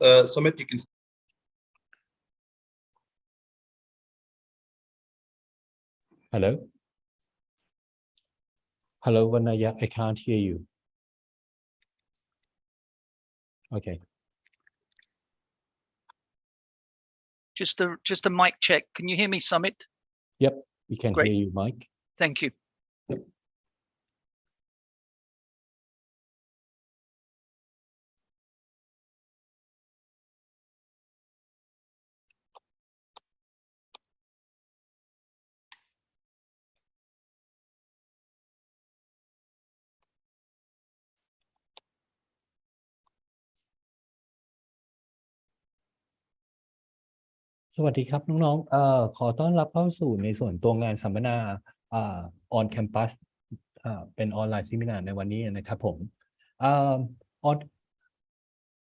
Sumit, you can. Hello. Hello, Vanaya. I can't hear you. Okay. Just a mic check. Can you hear me, Sumit? Yep, we can Great. hear you, Mike. Thank you. Yep. สวัสดีครับน้องๆขอต้อนรับเข้าสู่ในส่วนตัวงานสัมมนาon campus เป็นออนไลน์ซิมินาร์ในวันนี้นะครับผม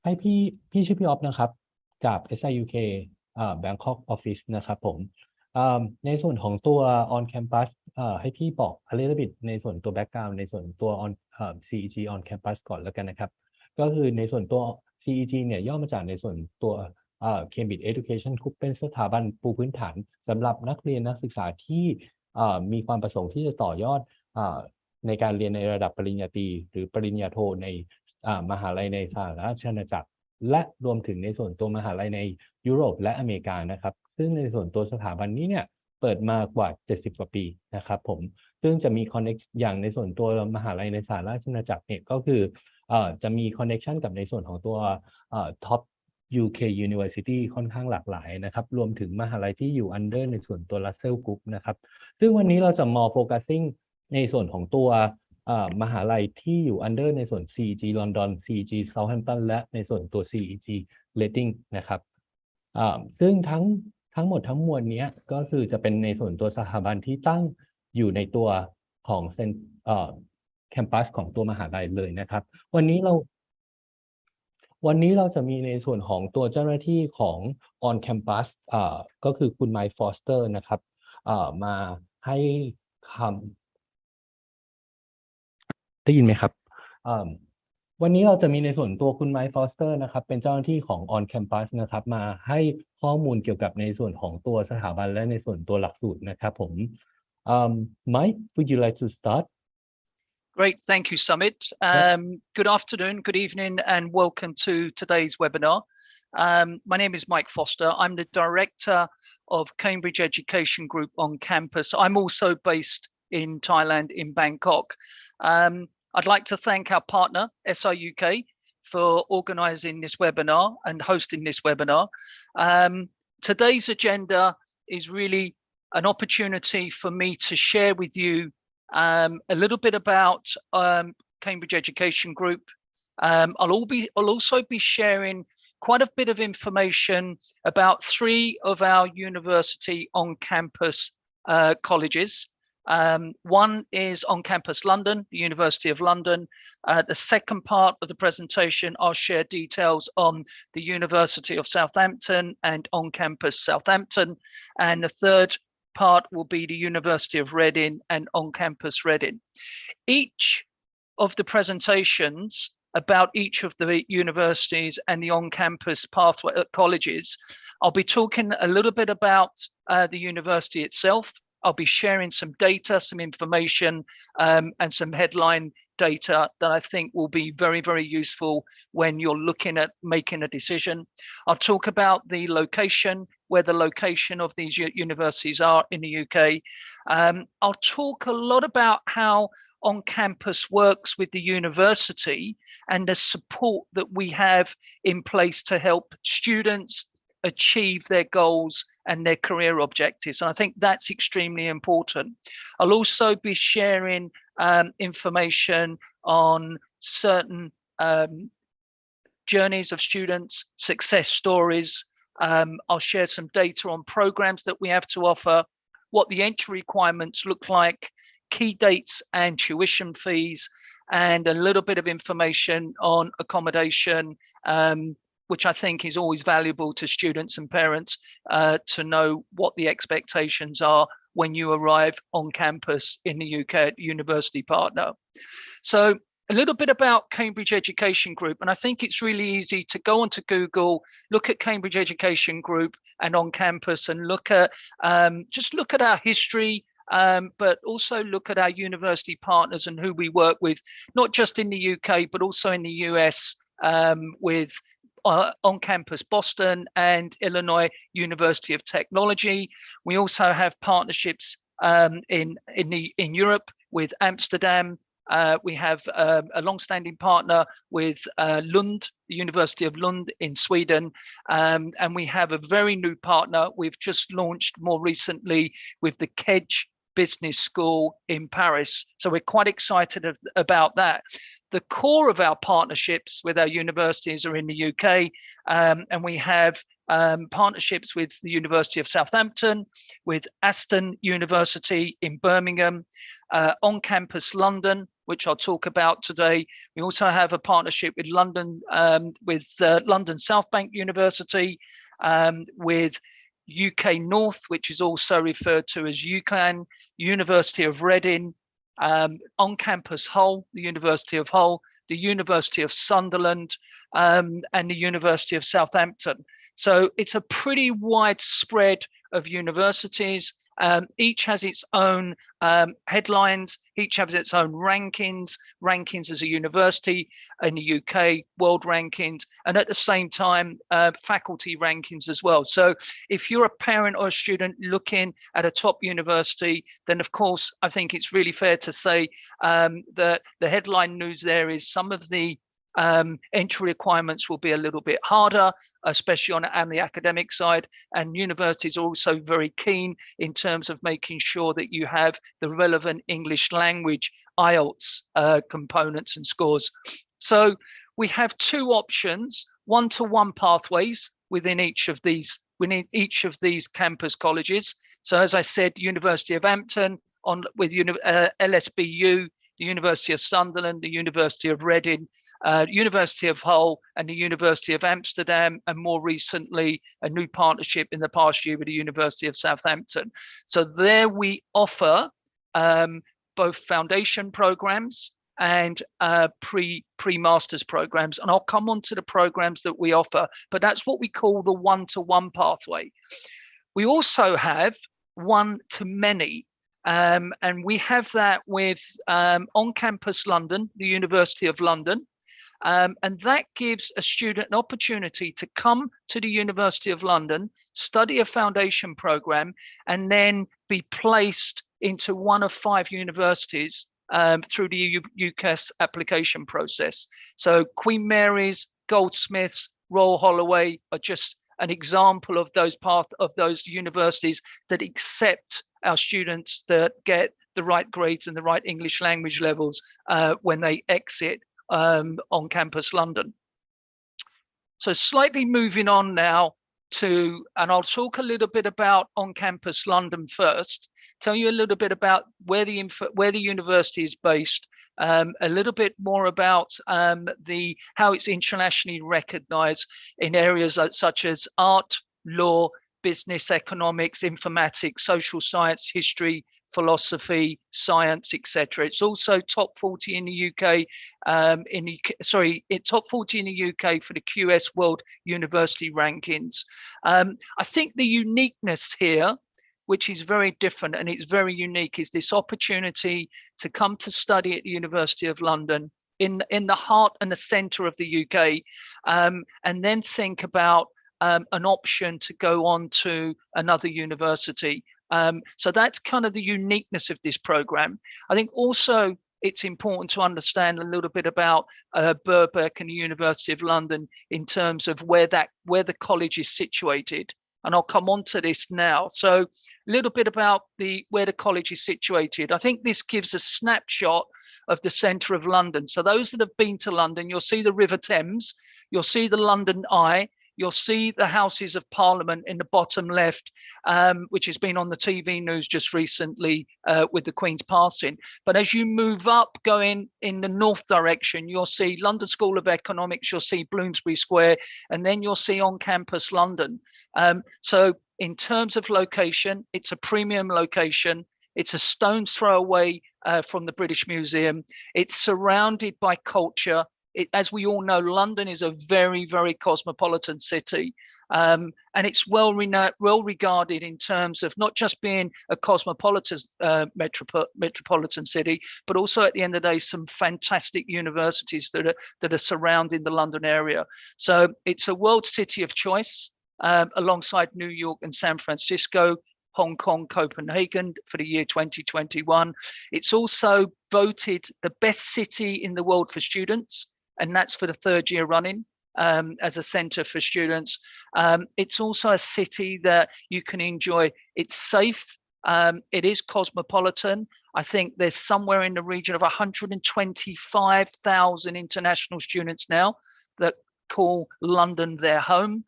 ให้พี่ชื่อพี่ออฟนะครับจาก SIUK Bangkok Office นะครับผมในส่วนของตัว on campus ให้พี่บอก a little bit ในส่วนตัว background ในส่วนตัว on CEG on campus ก่อนแล้วกันนะครับก็คือในส่วนตัว CEG เนี่ยย่อมาจากในส่วนตัวCambridge Education Group เป็นสถาบันปูพื้นฐานสำหรับนักเรียนนักศึกษาที่มีความประสงค์ที่จะต่อยอดในการเรียนในระดับปริญญาตรีหรือปริญญาโทในมหาลัยในสหราชอาณาจักรและรวมถึงในส่วนตัวมหาลัยในยุโรปและอเมริกานะครับซึ่งในส่วนตัวสถาบันนี้เนี่ยเปิดมากว่า70กว่าปีนะครับผมซึ่งจะมี connect อย่างในส่วนตัวมหาลัยในสหราชอาณาจักรเนี่ยก็คือจะมี connection กับในส่วนของตัวtop UK University ค่อนข้างหลากหลายนะครับรวมถึงมหาลัยที่อยู่ under ในส่วนตัว Russell Group นะครับซึ่งวันนี้เราจะmore focusing ในส่วนของตัวมหาลัยที่อยู่ under ในส่วน CEG London CEG Southampton และในส่วนตัว CEG Reading นะครับซึ่งทั้งหมดทั้งมวลนี้ก็คือจะเป็นในส่วนตัวสถาบันที่ตั้งอยู่ในตัวของแคมปัสของตัวมหาลัยเลยนะครับวันนี้เราจะมีในส่วนของตัวเจ้าหน้าที่ของ On Campus ก็คือคุณไมค์ฟอสเตอร์นะครับมาให้คำได้ยินไหมครับวันนี้เราจะมีในส่วนตัวคุณไมค์ฟอสเตอร์นะครับเป็นเจ้าหน้าที่ของ On Campus นะครับมาให้ข้อมูลเกี่ยวกับในส่วนของตัวสถาบันและในส่วนตัวหลักสูตรนะครับผมMike, would you like to start? Great, thank you, Sumit. Good afternoon, good evening, and welcome to today's webinar. My name is Mike Foster. I'm the Director of Cambridge Education Group on campus. I'm also based in Thailand, in Bangkok. I'd like to thank our partner, SIUK, for organising this webinar and hosting this webinar. Today's agenda is really an opportunity for me to share with you a little bit about Cambridge Education Group. I'll also be sharing quite a bit of information about 3 of our university on-campus colleges. One is on-campus London, the University of London. The second part of the presentation, I'll share details on the University of Southampton and on-campus Southampton. And the third part will be the University of Reading and on-campus Reading. Each of the presentations about each of the universities and the on-campus pathway colleges, I'll be talking a little bit about the university itself. I'll be sharing some data, some information, and some headline data that I think will be very, very useful when you're looking at making a decision. I'll talk about the location, where the location of these universities are in the UK. I'll talk a lot about how on-campus works with the university and the support that we have in place to help students achieve their goals and their career objectives. And I think that's extremely important. I'll also be sharing information on certain journeys of students, success stories. I'll share some data on programs that we have to offer, what the entry requirements look like, key dates and tuition fees, and a little bit of information on accommodation, which I think is always valuable to students and parents to know what the expectations are when you arrive on campus in the UK at university partner. So A little bit about Cambridge Education Group, and I think it's really easy to go onto Google, look at Cambridge Education Group and Oncampus, and look at just look at our history, but also look at our university partners and who we work with, not just in the UK, but also in the US, with Oncampus Boston and Illinois University of Technology. We also have partnerships in Europe with Amsterdam. We have a long-standing partner with Lund, the University of Lund in Sweden, and we have a very new partner we've just launched more recently with the Kedge Business School in Paris. So we're quite excited about that. The core of our partnerships with our universities are in the UK, and we have partnerships with the University of Southampton, with Aston University in Birmingham, Oncampus London, which I'll talk about today. We also have a partnership with London South Bank University, with UK North, which is also referred to as UCLan, University of Reading, On-Campus Hull, the University of Hull, the University of Sunderland, and the University of Southampton. So it's a pretty wide spread of universities. Each has its own headlines, each has its own rankings as a university in the UK, world rankings, and at the same time, faculty rankings as well. So if you're a parent or a student looking at a top university, then of course, I think it's really fair to say that the headline news there is some of the entry requirements will be a little bit harder, especially on the academic side, and universities are also very keen in terms of making sure that you have the relevant English language IELTS components and scores. So we have two options, one-to-one pathways within each of these campus colleges. So as I said, University of Hampton with LSBU, the University of Sunderland, the University of Reading, University of Hull and the University of Amsterdam, and more recently a new partnership in the past year with the University of Southampton. So there we offer both foundation programs and pre-masters programs, and I'll come on to the programs that we offer, but that's what we call the one-to-one pathway. We also have one-to-many. And we have that with On-Campus London, the University of London. And that gives a student an opportunity to come to the University of London, study a foundation program, and then be placed into one of 5 universities through the UCAS application process. So Queen Mary's, Goldsmiths, Royal Holloway are just an example of those universities that accept our students that get the right grades and the right English language levels when they exit on Campus London. So slightly moving on now to, and I'll talk a little bit about On Campus London first, tell you a little bit about where the university is based, a little bit more about how it's internationally recognized in areas such as art, law, business, economics, informatics, social science, history, philosophy, science, etc. It's also top 40 in the UK, top 40 in the UK for the QS World University Rankings. I think the uniqueness here, which is very different and it's very unique, is this opportunity to come to study at the University of London in the heart and the centre of the UK, and then think about an option to go on to another university. So that's kind of the uniqueness of this program. I think also it's important to understand a little bit about Birkbeck and the University of London in terms of where the college is situated. And I'll come on to this now. So a little bit about where the college is situated. I think this gives a snapshot of the centre of London. So those that have been to London, you'll see the River Thames, you'll see the London Eye, you'll see the Houses of Parliament in the bottom left, which has been on the TV news just recently with the Queen's passing. But as you move up, going in the north direction, you'll see London School of Economics, you'll see Bloomsbury Square, and then you'll see On Campus London. So in terms of location, it's a premium location. It's a stone's throw away from the British Museum. It's surrounded by culture. As we all know, London is a very, very cosmopolitan city. And it's well regarded in terms of not just being a cosmopolitan metropolitan city, but also at the end of the day, some fantastic universities that are surrounding the London area. So it's a world city of choice, alongside New York and San Francisco, Hong Kong, Copenhagen for the year 2021. It's also voted the best city in the world for students, and that's for the third year running. As a center for students. It's also a city that you can enjoy. It's safe. It is cosmopolitan. I think there's somewhere in the region of 125,000 international students now that call London their home.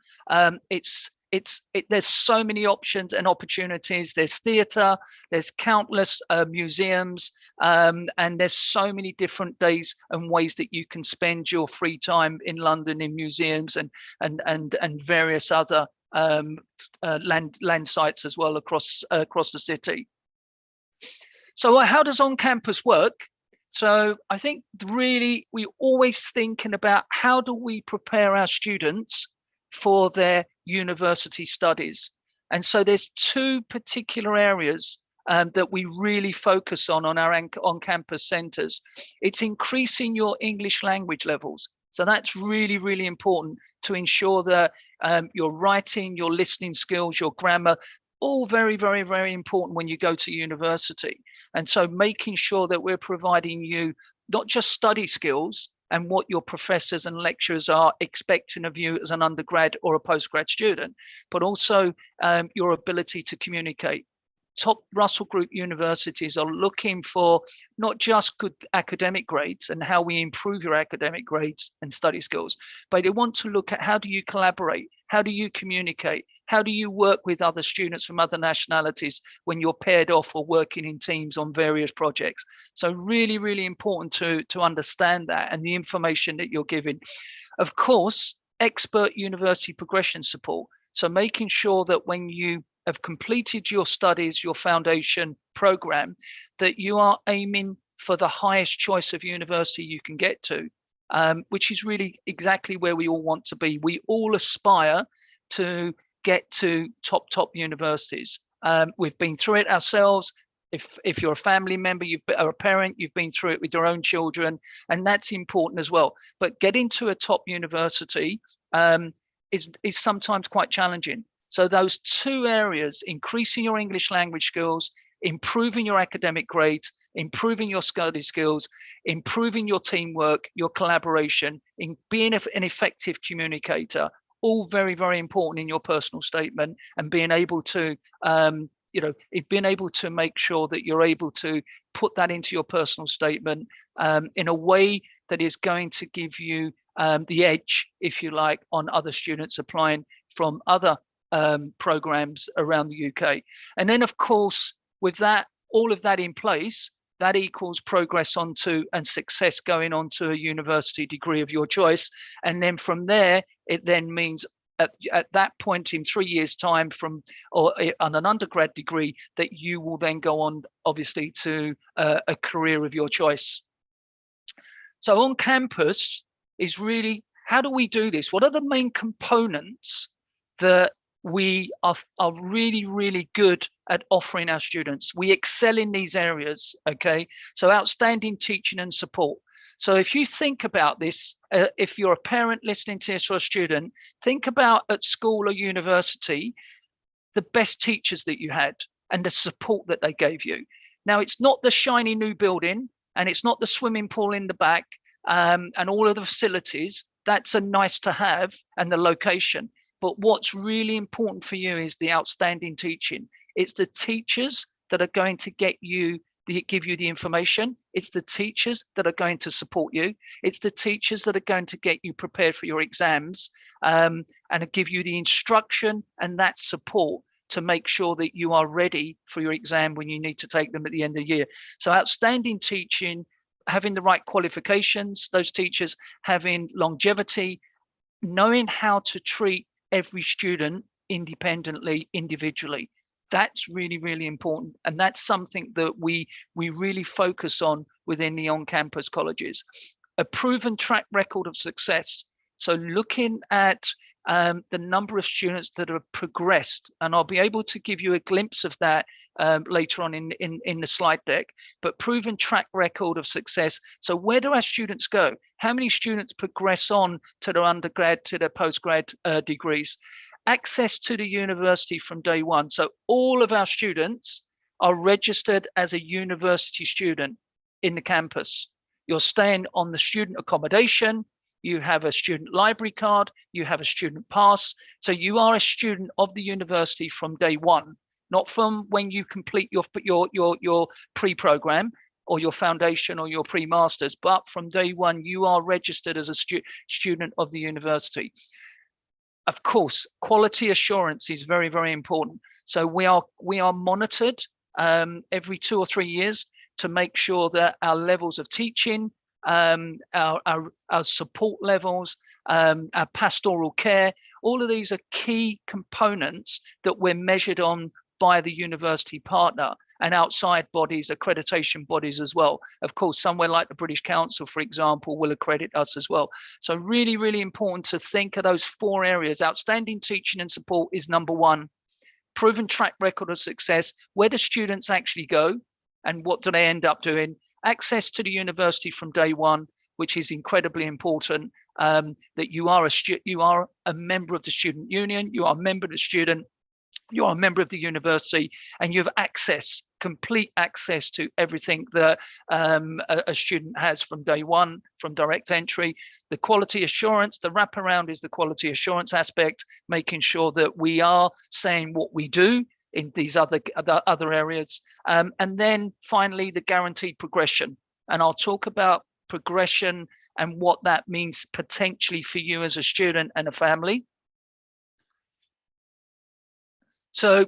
There's so many options and opportunities. There's theatre, there's countless museums, and there's so many different days and ways that you can spend your free time in London in museums and various other land sites as well across the city. So how does On-Campus work? So I think really we always thinking about how do we prepare our students for their university studies. And so there's two particular areas that we really focus on our on-campus centers. It's increasing your English language levels. So that's really, really important to ensure that your writing, your listening skills, your grammar, all very, very, very important when you go to university. And so making sure that we're providing you not just study skills and what your professors and lecturers are expecting of you as an undergrad or a postgrad student, but also your ability to communicate. Top Russell Group universities are looking for not just good academic grades and how we improve your academic grades and study skills, but they want to look at how do you collaborate, how do you communicate, how do you work with other students from other nationalities when you're paired off or working in teams on various projects. So really, really important to understand that and the information that you're giving. Of course, expert university progression support. So making sure that when you have completed your studies, your foundation program, that you are aiming for the highest choice of university you can get to, which is really exactly where we all want to be. We all aspire to get to top universities. We've been through it ourselves. If you're a family member, or a parent, you've been through it with your own children, and that's important as well. But getting to a top university is sometimes quite challenging. So those two areas, increasing your English language skills, improving your academic grades, improving your study skills, improving your teamwork, your collaboration, in being an effective communicator, all very, very important in your personal statement, and being able to, being able to make sure that you're able to put that into your personal statement in a way that is going to give you the edge, if you like, on other students applying from other programs around the UK. And then, of course, with that, all of that in place, that equals progress onto and success going on to a university degree of your choice. And then from there, it then means at that point in 3 years' time on an undergrad degree, that you will then go on, obviously, to a career of your choice. So on campus is really, how do we do this? What are the main components that we are really, really good at offering our students? We excel in these areas, okay? So outstanding teaching and support. So if you think about this, if you're a parent listening to this or a student, think about at school or university, the best teachers that you had and the support that they gave you. Now, it's not the shiny new building, and it's not the swimming pool in the back and all of the facilities. That's a nice to have, and the location. But what's really important for you is the outstanding teaching. It's the teachers that are going to give you the information. It's the teachers that are going to support you. It's the teachers that are going to get you prepared for your exams and give you the instruction and that support to make sure that you are ready for your exam when you need to take them at the end of the year. So outstanding teaching, having the right qualifications, those teachers having longevity, knowing how to treat every student independently, individually. That's really, really important. And that's something that we really focus on within the on-campus colleges. A proven track record of success. So looking at the number of students that have progressed, and I'll be able to give you a glimpse of that later on in the slide deck, but proven track record of success. So where do our students go? How many students progress on to their undergrad, to their postgrad degrees? Access to the university from day one. So all of our students are registered as a university student in the campus. You're staying on the student accommodation, you have a student library card, you have a student pass. So you are a student of the university from day one, not from when you complete your pre-program or your foundation or your pre-masters, but from day one, you are registered as a student of the university. Of course, quality assurance is very, very important. So we are monitored every 2 or 3 years to make sure that our levels of teaching, our support levels, our pastoral care, all of these are key components that we're measured on by the university partner and outside bodies, accreditation bodies as well. Of course, somewhere like the British Council, for example, will accredit us as well. So really, really important to think of those 4 areas. Outstanding teaching and support is number 1. Proven track record of success. Where do students actually go and what do they end up doing? Access to the university from day one, which is incredibly important, that you are a member of the student union, you are a member of the student, you are a member of the university, and you have access, complete access to everything that a student has from day one, from direct entry. The quality assurance, the wraparound is the quality assurance aspect, making sure that we are saying what we do in these other areas. And then finally, the guaranteed progression. And I'll talk about progression and what that means potentially for you as a student and a family. So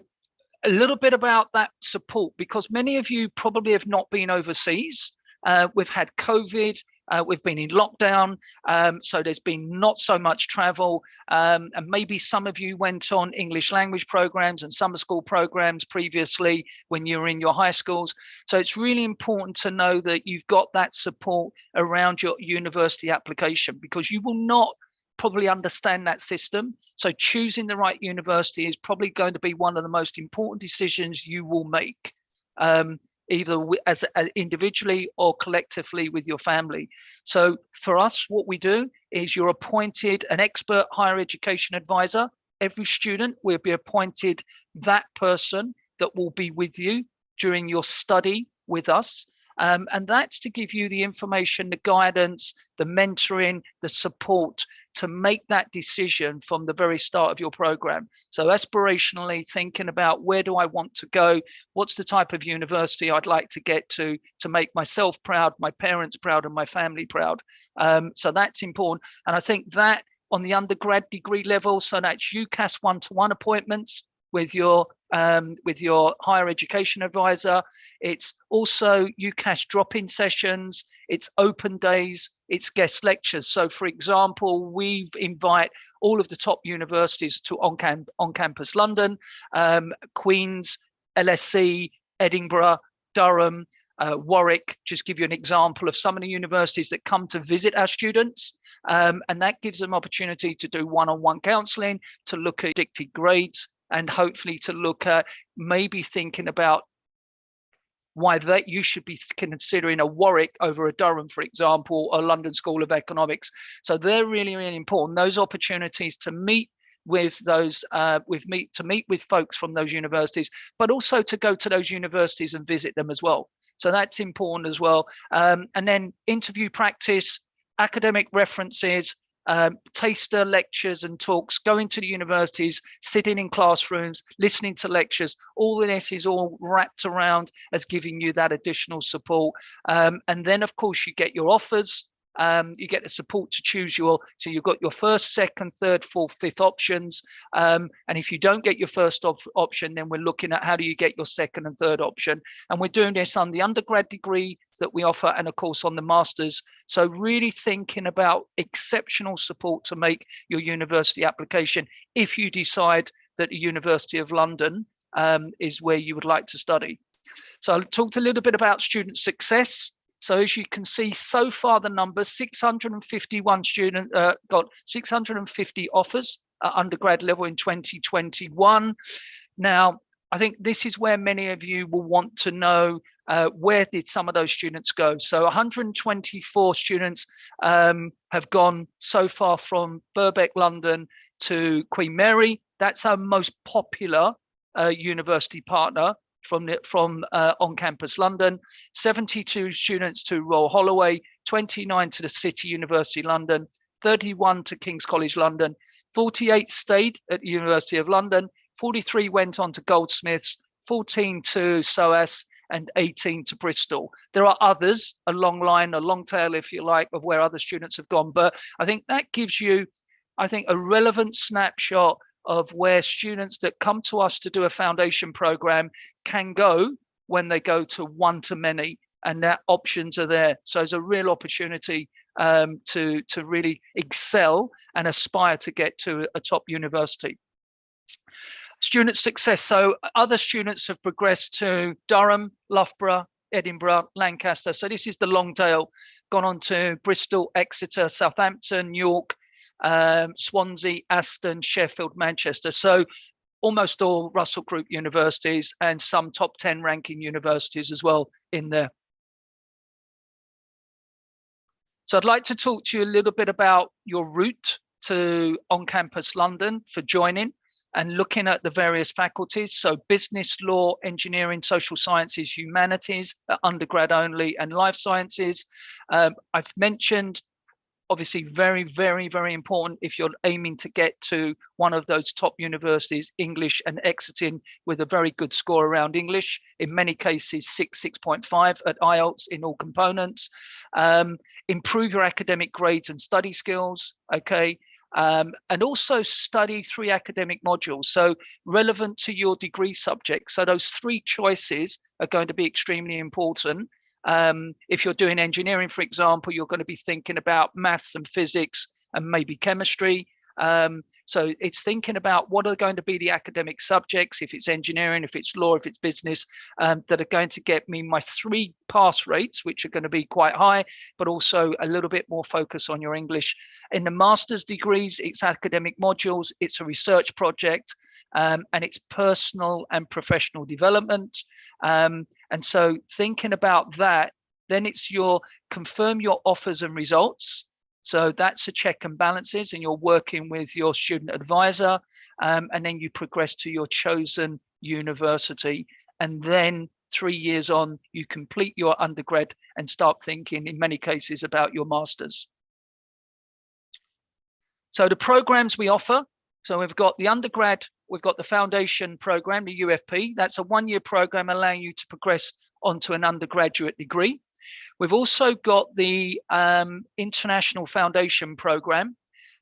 a little bit about that support, because many of you probably have not been overseas. We've had COVID, we've been in lockdown, so there's been not so much travel, and maybe some of you went on English language programs and summer school programs previously when you were in your high schools. So it's really important to know that you've got that support around your university application, because you will not probably understand that system. So choosing the right university is probably going to be one of the most important decisions you will make, either as individually or collectively with your family. So for us, what we do is you're appointed an expert higher education advisor. Every student will be appointed that person that will be with you during your study with us. And that's to give you the information, the guidance, the mentoring, the support to make that decision from the very start of your program. So aspirationally thinking about, where do I want to go? What's the type of university I'd like to get to make myself proud, my parents proud, and my family proud. So that's important. And I think that on the undergrad degree level, so that's UCAS one-to-one appointments with your higher education advisor. It's also UCAS drop-in sessions, it's open days, it's guest lectures. So for example, we invite all of the top universities to on-campus London, Queen's, LSE, Edinburgh, Durham, Warwick. Just give you an example of some of the universities that come to visit our students, and that gives them opportunity to do one-on-one counselling, to look at predicted grades, and hopefully to look at maybe thinking about why that you should be considering a Warwick over a Durham, for example, or London School of Economics. So they're really, really important. Those opportunities to meet with those, to meet with folks from those universities, but also to go to those universities and visit them as well. So that's important as well. And then interview practice, academic references, taster lectures and talks, going to the universities, sitting in classrooms, listening to lectures. All of this is all wrapped around as giving you that additional support. And then of course you get your offers. You get the support to choose so you've got your first, second, third, fourth, fifth options. And if you don't get your first option, then we're looking at how do you get your second and third option. And we're doing this on the undergrad degree that we offer, and of course on the masters. So really thinking about exceptional support to make your university application if you decide that the University of London is where you would like to study. So I talked a little bit about student success. So as you can see, so far the number 651 students got 650 offers at undergrad level in 2021. Now, I think this is where many of you will want to know where did some of those students go. So 124 students have gone so far from Birkbeck, London to Queen Mary. That's our most popular university partner from on-campus London. 72 students to Royal Holloway, 29 to the City University London, 31 to King's College London, 48 stayed at the University of London, 43 went on to Goldsmiths, 14 to SOAS, and 18 to Bristol. There are others, a long line, a long tail, if you like, of where other students have gone. But I think that gives you, I think, a relevant snapshot of where students that come to us to do a foundation program can go when they go to one-to-many, and that options are there. So it's a real opportunity to really excel and aspire to get to a top university. Student success. So other students have progressed to Durham, Loughborough, Edinburgh, Lancaster. So this is the long tail, gone on to Bristol, Exeter, Southampton, York, Swansea, Aston, Sheffield, Manchester. So almost all Russell Group universities and some top 10 ranking universities as well in there. So I'd like to talk to you a little bit about your route to on-campus London for joining and looking at the various faculties. So business, law, engineering, social sciences, humanities, undergrad only, and life sciences. I've mentioned, obviously, very, very, very important if you're aiming to get to one of those top universities, English and exiting with a very good score around English, in many cases 6.5 at IELTS in all components. Improve your academic grades and study skills, okay? And also study 3 academic modules, so relevant to your degree subject. So those 3 choices are going to be extremely important. If you're doing engineering, for example, you're going to be thinking about maths and physics and maybe chemistry. So it's thinking about what are going to be the academic subjects, if it's engineering, if it's law, if it's business, that are going to get me my 3 pass rates, which are going to be quite high, but also a little bit more focus on your English. In the master's degrees, it's academic modules, it's a research project, and it's personal and professional development. And so thinking about that, then it's your confirm your offers and results. So that's a check and balances, and you're working with your student advisor, and then you progress to your chosen university. And then 3 years on, you complete your undergrad and start thinking in many cases about your master's. So the programs we offer, so we've got the undergrad, we've got the foundation program, the UFP. That's a 1-year program allowing you to progress onto an undergraduate degree. We've also got the International Foundation Programme,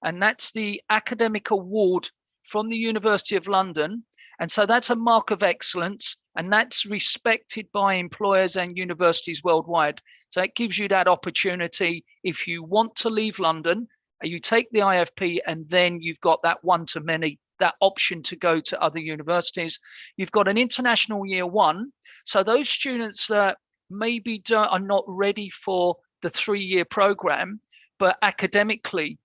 and that's the academic award from the University of London. And so that's a mark of excellence, and that's respected by employers and universities worldwide. So it gives you that opportunity. If you want to leave London, you take the IFP, and then you've got that one-to-many, that option to go to other universities. You've got an international year 1. So those students that maybe are not ready for the 3-year program, but academically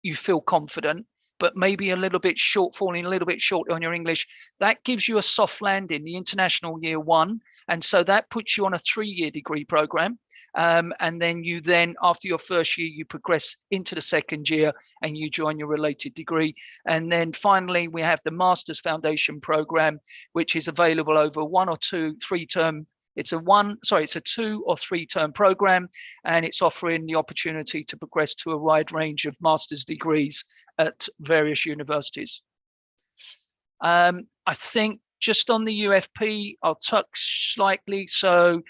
you feel confident, but maybe a little bit short, falling a little bit short on your English, that gives you a soft landing, the international year 1. And so that puts you on a 3-year degree program. And then you after your first year, you progress into the 2nd year and you join your related degree. And then finally, we have the Master's Foundation program, which is available over 1 or 2, 3 term. It's a 2 or 3 term program, and it's offering the opportunity to progress to a wide range of master's degrees at various universities. I think just on the UFP, I'll touch slightly. So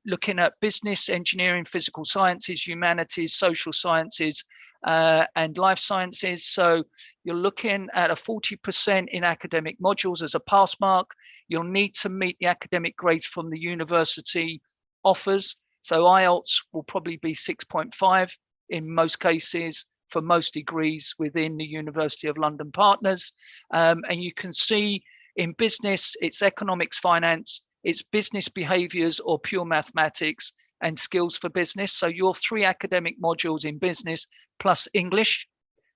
looking at business, engineering, physical sciences, humanities, social sciences, and life sciences. So you're looking at a 40% in academic modules as a pass mark. You'll need to meet the academic grades from the university offers. So IELTS will probably be 6.5 in most cases for most degrees within the University of London partners. And you can see In business, it's economics, finance, it's business behaviors or pure mathematics, and skills for business. So your 3 academic modules in business plus English.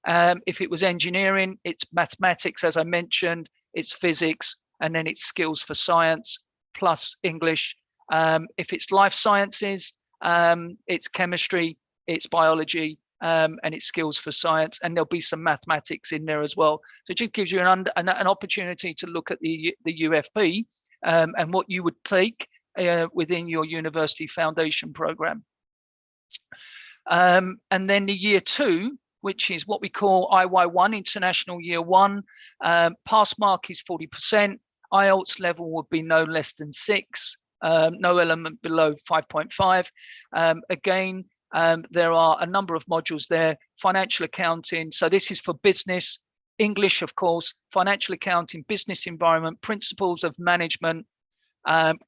If it was engineering, it's mathematics, as I mentioned, it's physics, and then it's skills for science plus English. If it's life sciences, it's chemistry, it's biology, and it's skills for science, and there'll be some mathematics in there as well. So it just gives you an opportunity to look at the UFP and what you would take within your university foundation program. And then the year 2, which is what we call IY1, International Year 1, pass mark is 40%, IELTS level would be no less than 6, no element below 5.5. Again, there are a number of modules there, financial accounting, so this is for business, English, of course, financial accounting, business environment, principles of management,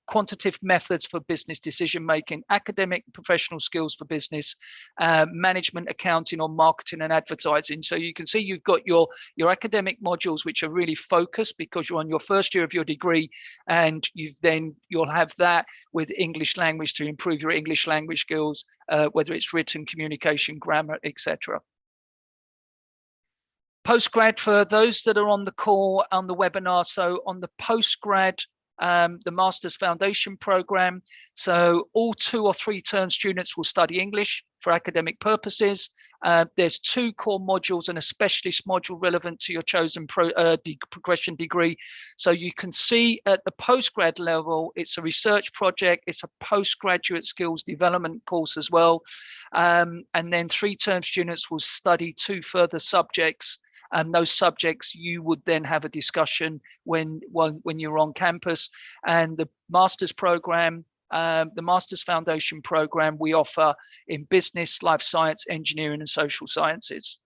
quantitative methods for business decision making, academic and professional skills for business, management, accounting, or marketing and advertising. So you can see you've got your academic modules, which are really focused because you're on your first year of your degree, and you'll have that with English language to improve your English language skills, whether it's written, communication, grammar, etc. Postgrad, for those that are on the call, on the webinar, so on the postgrad, the Master's Foundation program. So all 2 or 3 term students will study English for academic purposes. There's 2 core modules and a specialist module relevant to your chosen progression degree. So you can see at the postgrad level, it's a research project, it's a postgraduate skills development course as well. And then 3 term students will study 2 further subjects. And those subjects you would then have a discussion when you're on campus. And the master's program, the Master's Foundation program, we offer in business, life science, engineering, and social sciences.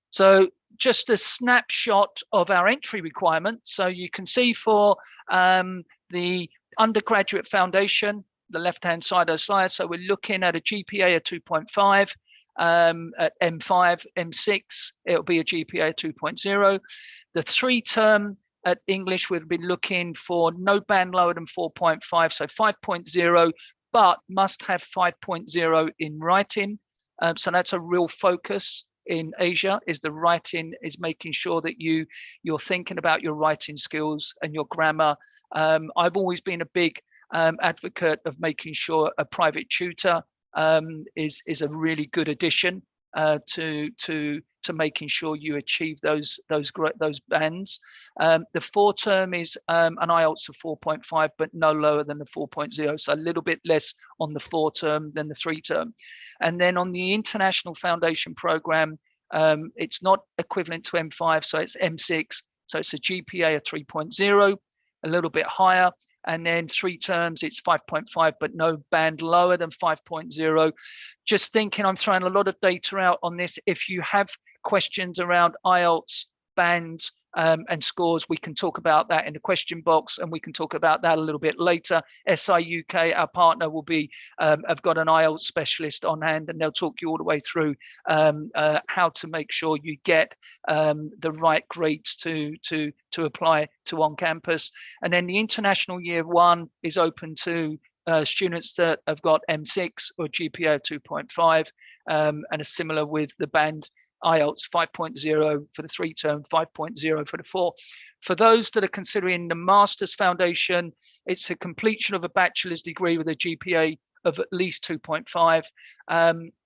So just a snapshot of our entry requirements. So you can see for the undergraduate foundation, the left-hand side of the slide. So we're looking at a GPA of 2.5. At M5, M6, it'll be a GPA 2.0. The 3-term at English, we've been looking for no band lower than 4.5, so 5.0, but must have 5.0 in writing. So that's a real focus in Asia, is the writing, is making sure that you're thinking about your writing skills and your grammar. I've always been a big advocate of making sure a private tutor is a really good addition to making sure you achieve those bands. The 4-term is an IELTS of 4.5, but no lower than the 4.0, so a little bit less on the 4-term than the 3-term. And then on the International Foundation program, it's not equivalent to M5, so it's M6, so it's a GPA of 3.0, a little bit higher. And then 3 terms, it's 5.5, but no band lower than 5.0. Just thinking, I'm throwing a lot of data out on this. If you have questions around IELTS, bands, and scores, we can talk about that in the question box, and we can talk about that a little bit later. SI UK, our partner, will be have got an IELTS specialist on hand, and they'll talk you all the way through how to make sure you get the right grades to apply to Oncampus. And then the International Year 1 is open to students that have got M6 or GPA 2.5, and a similar with the band IELTS 5.0 for the 3-term, 5.0 for the 4. For those that are considering the Master's Foundation, it's a completion of a bachelor's degree with a GPA of at least 2.5.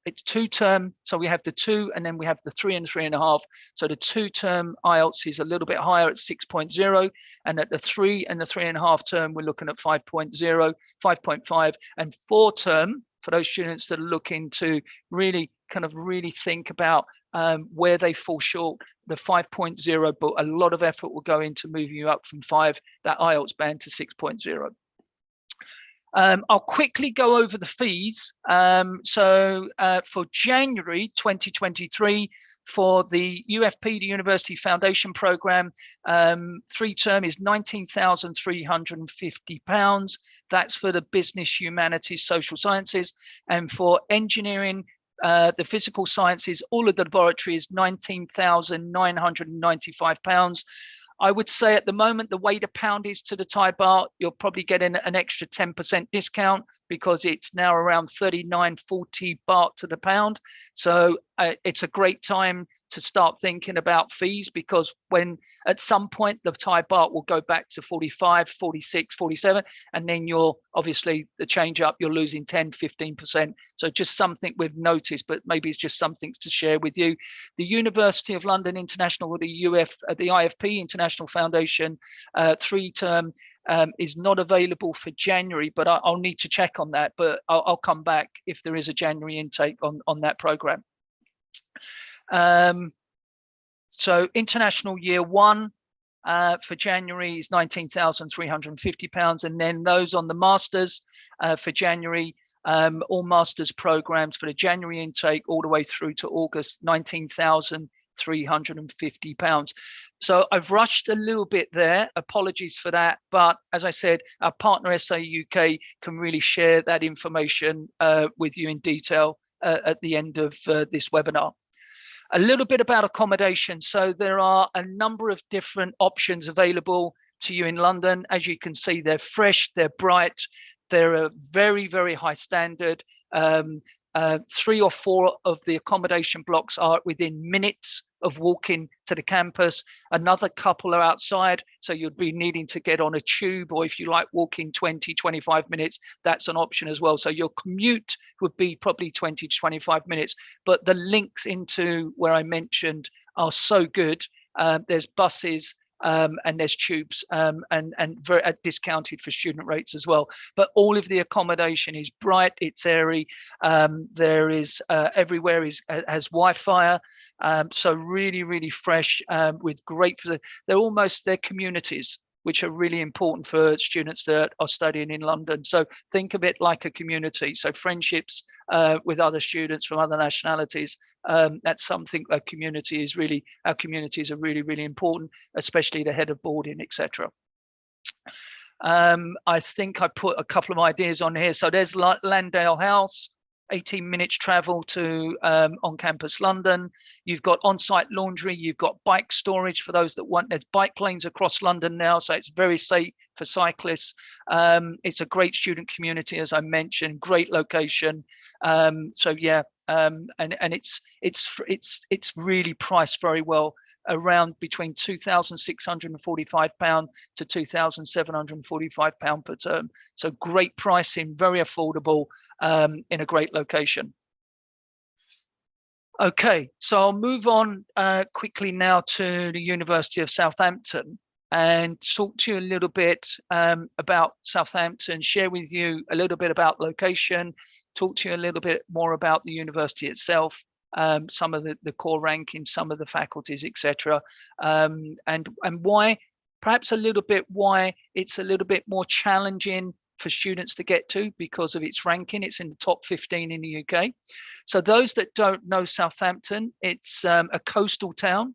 It's 2-term, so we have the 2, and then we have the 3 and 3.5. So the 2-term IELTS is a little bit higher at 6.0, and at the 3 and the 3.5 term, we're looking at 5.0, 5.5, and 4-term for those students that are looking to really think about where they fall short, the 5.0, but a lot of effort will go into moving you up from 5, that IELTS band, to 6.0. I'll quickly go over the fees. So for January 2023, for the UFP, the University Foundation Programme, 3-term is £19,350. That's for the business, humanities, social sciences. And for engineering, the physical sciences, all of the laboratory is £19,995. I would say at the moment, the way the pound is to the Thai baht, you're probably getting an extra 10% discount because it's now around 39.40 baht to the pound. So it's a great time to start thinking about fees, because when at some point the Thai baht will go back to 45, 46, 47, and then you're obviously the change up, you're losing 10, 15%. So just something we've noticed, but maybe it's just something to share with you. The University of London International, or the IFP International Foundation 3-term is not available for January, but I'll need to check on that. But I'll come back if there is a January intake on that program. So international year 1 for January is £19,350, and then those on the masters for January, all masters programs for the January intake all the way through to August, £19,350. So I've rushed a little bit there, apologies for that, but as I said, our partner SA UK can really share that information with you in detail at the end of this webinar. A little bit about accommodation. So there are a number of different options available to you in London. As you can see, they're fresh, they're bright, they're a very, very high standard. 3 or 4 of the accommodation blocks are within minutes of walking to the campus. Another couple are outside, so you'd be needing to get on a tube, or if you like walking 20, 25 minutes, that's an option as well. So your commute would be probably 20 to 25 minutes, but the links into where I mentioned are so good. There's buses, and there's tubes, and very discounted for student rates as well. But all of the accommodation is bright, it's airy. There is everywhere has Wi-Fi, so really, really fresh, with great. They're communities, which are really important for students that are studying in London. So think of it like a community. So friendships with other students from other nationalities. That's something our communities are really, really important, especially the head of boarding, etc. I think I put a couple of ideas on here. So there's Landale House, 18 minutes travel to Oncampus London. You've got on-site laundry, you've got bike storage for those that want. There's bike lanes across London now, so it's very safe for cyclists. It's a great student community, as I mentioned, great location. So yeah, and it's really priced very well, around between £2,645 to £2,745 per term. So great pricing, very affordable, in a great location. Okay, so I'll move on quickly now to the University of Southampton and talk to you a little bit about Southampton, share with you a little bit about location, talk to you a little bit more about the university itself, some of the core rankings, some of the faculties, etc. And why, perhaps a little bit why it's a little bit more challenging for students to get to because of its ranking. It's in the top 15 in the UK. So those that don't know Southampton, it's a coastal town.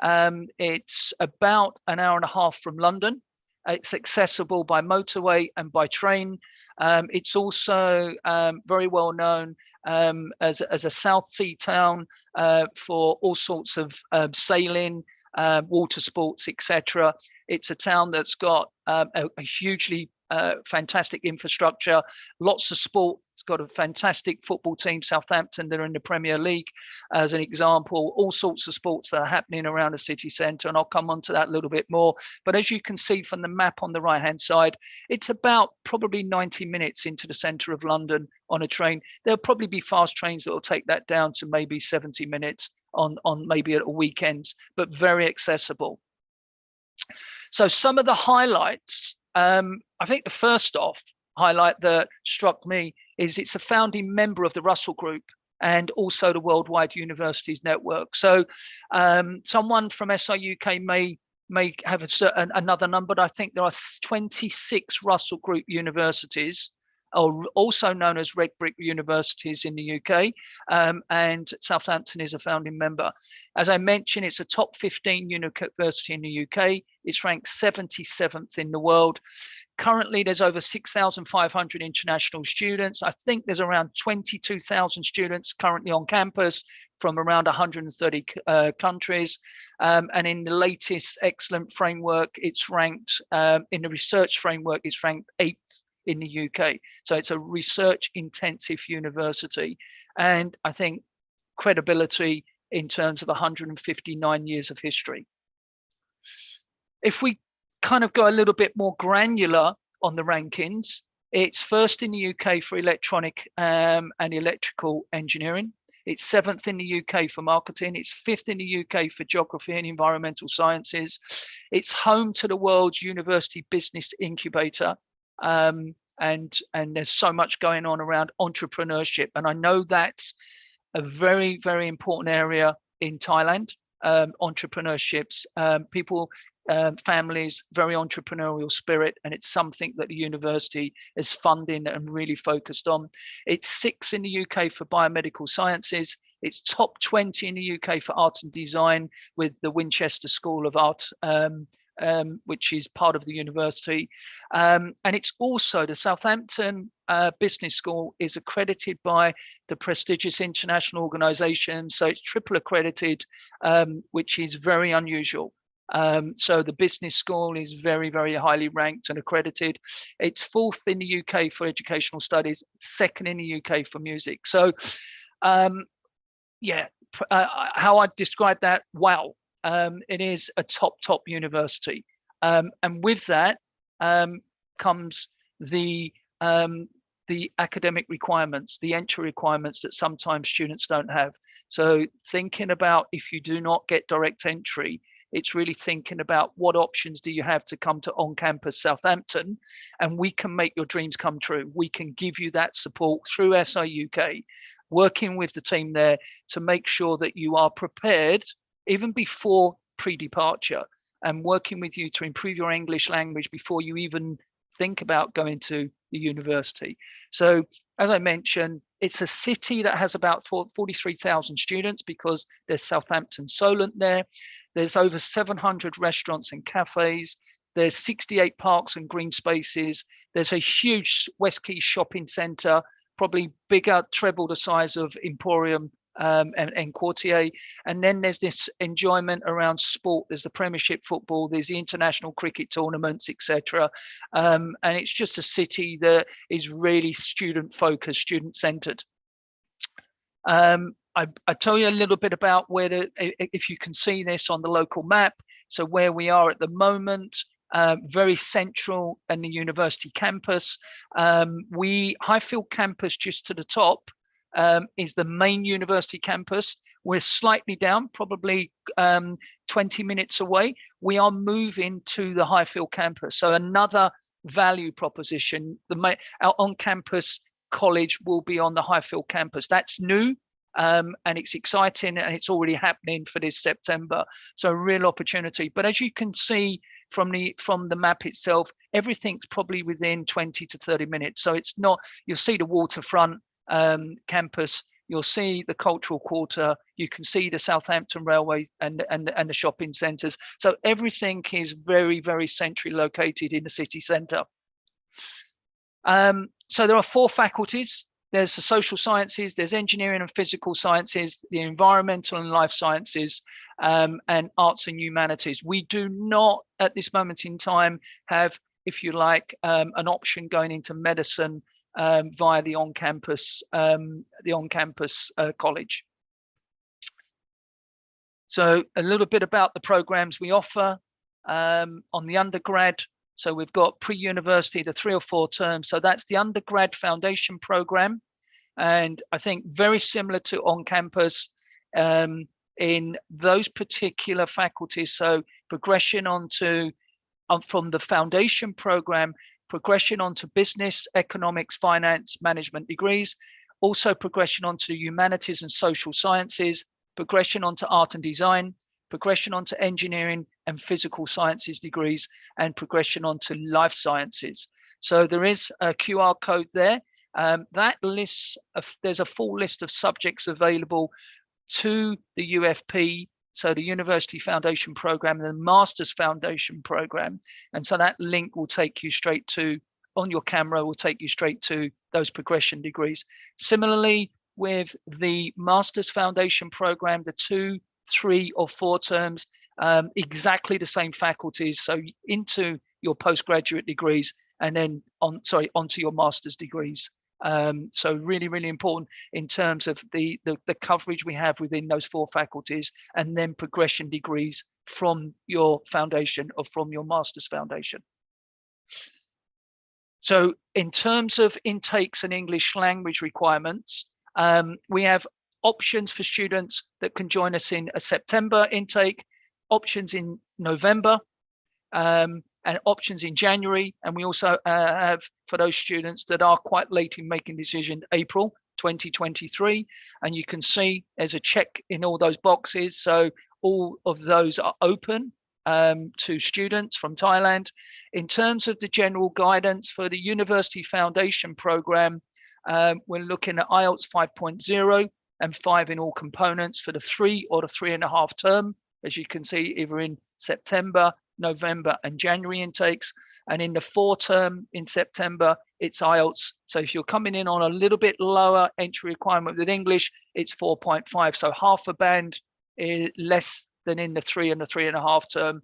It's about an hour and a half from London. It's accessible by motorway and by train. It's also very well known as a South Sea town for all sorts of sailing, water sports, etc. It's a town that's got a hugely fantastic infrastructure, lots of sport. It's got a fantastic football team, Southampton, that are in the Premier League, as an example. All sorts of sports that are happening around the city centre, and I'll come on to that a little bit more. But as you can see from the map on the right-hand side, it's about probably 90 minutes into the centre of London on a train. There'll probably be fast trains that will take that down to maybe 70 minutes on maybe at weekends, but very accessible. So some of the highlights, I think the first highlight that struck me is it's a founding member of the Russell Group and also the Worldwide Universities Network. So someone from SI UK may have another number, but I think there are 26 Russell Group universities, or also known as Red Brick Universities in the UK, and Southampton is a founding member. As I mentioned, it's a top 15 university in the UK. It's ranked 77th in the world. Currently, there's over 6,500 international students. I think there's around 22,000 students currently on campus from around 130 countries. And in the latest excellent framework, it's ranked, in the research framework, it's ranked 8th in the UK. So it's a research intensive university. And I think credibility in terms of 159 years of history. If we kind of go a little bit more granular on the rankings, it's first in the UK for electronic and electrical engineering. It's 7th in the UK for marketing. It's 5th in the UK for geography and environmental sciences. It's home to the world's university business incubator. And there's so much going on around entrepreneurship. And I know that's a very, very important area in Thailand, entrepreneurships, people, families, very entrepreneurial spirit, and it's something that the university is funding and really focused on. It's 6th in the UK for biomedical sciences. It's top 20 in the UK for art and design with the Winchester School of Art, which is part of the university. And it's also the Southampton Business School is accredited by the prestigious international organization. So it's triple accredited, which is very unusual. So the business school is very, very highly ranked and accredited. It's 4th in the UK for educational studies, 2nd in the UK for music. So yeah, how I describe that, wow. It is a top university, and with that comes the academic requirements, the entry requirements that sometimes students don't have. So thinking about if you do not get direct entry, it's really thinking about what options do you have to come to on-campus Southampton, and we can make your dreams come true. We can give you that support through SI UK, working with the team there to make sure that you are prepared even before pre-departure, and working with you to improve your English language before you even think about going to the university. So as I mentioned, it's a city that has about 43,000 students because there's Southampton Solent there. There's over 700 restaurants and cafes. There's 68 parks and green spaces. There's a huge West Quay shopping centre, probably bigger, treble the size of Emporium and Quartier. And then there's this enjoyment around sport. There's the Premiership football, there's the international cricket tournaments, etc. And it's just a city that is really student focused, student centered. I tell you a little bit about where if you can see this on the local map, so where we are at the moment, very central in the university campus. Highfield campus just to the top is the main university campus. We're slightly down, probably 20 minutes away. We are moving to the Highfield campus. So another value proposition, our on-campus college will be on the Highfield campus. That's new. And it's exciting, and it's already happening for this September. So a real opportunity. But as you can see from the map itself, everything's probably within 20 to 30 minutes. So it's not, you'll see the waterfront campus, you'll see the cultural quarter, you can see the Southampton Railway and the shopping centres. So everything is very, very centrally located in the city centre. So there are 4 faculties. There's the social sciences, there's engineering and physical sciences, the environmental and life sciences, and arts and humanities. We do not, at this moment in time, have, if you like, an option going into medicine via the on-campus college. So a little bit about the programs we offer on the undergrad. So we've got pre-university, the 3 or 4 terms. So that's the undergrad foundation program. And I think very similar to on-campus in those particular faculties. So progression onto, from the foundation program, progression onto business, economics, finance, management degrees, also progression onto humanities and social sciences, progression onto art and design, progression onto engineering and physical sciences degrees, and progression onto life sciences. So there is a QR code there. That lists, there's a full list of subjects available to the UFP So the University Foundation Program and the Masters Foundation Program. And so that link will take you straight to, on your camera, will take you straight to those progression degrees. Similarly, with the Masters Foundation Program, the 2, 3 or 4 terms, exactly the same faculties. So into your postgraduate degrees and then onto your master's degrees. So really, really important in terms of the coverage we have within those 4 faculties, and then progression degrees from your foundation or from your master's foundation. So in terms of intakes and English language requirements, we have options for students that can join us in a September intake, options in November, and options in January. And we also have, for those students that are quite late in making decision, April 2023. And you can see there's a check in all those boxes. So all of those are open to students from Thailand. In terms of the general guidance for the University Foundation Program, we're looking at IELTS 5.0 and 5 in all components for the 3 or the 3.5 term, as you can see, either in September, November and January intakes. And in the 4 term in September, it's IELTS. So if you're coming in on a little bit lower entry requirement with English, it's 4.5. So half a band is less than in the 3 and the 3.5 term.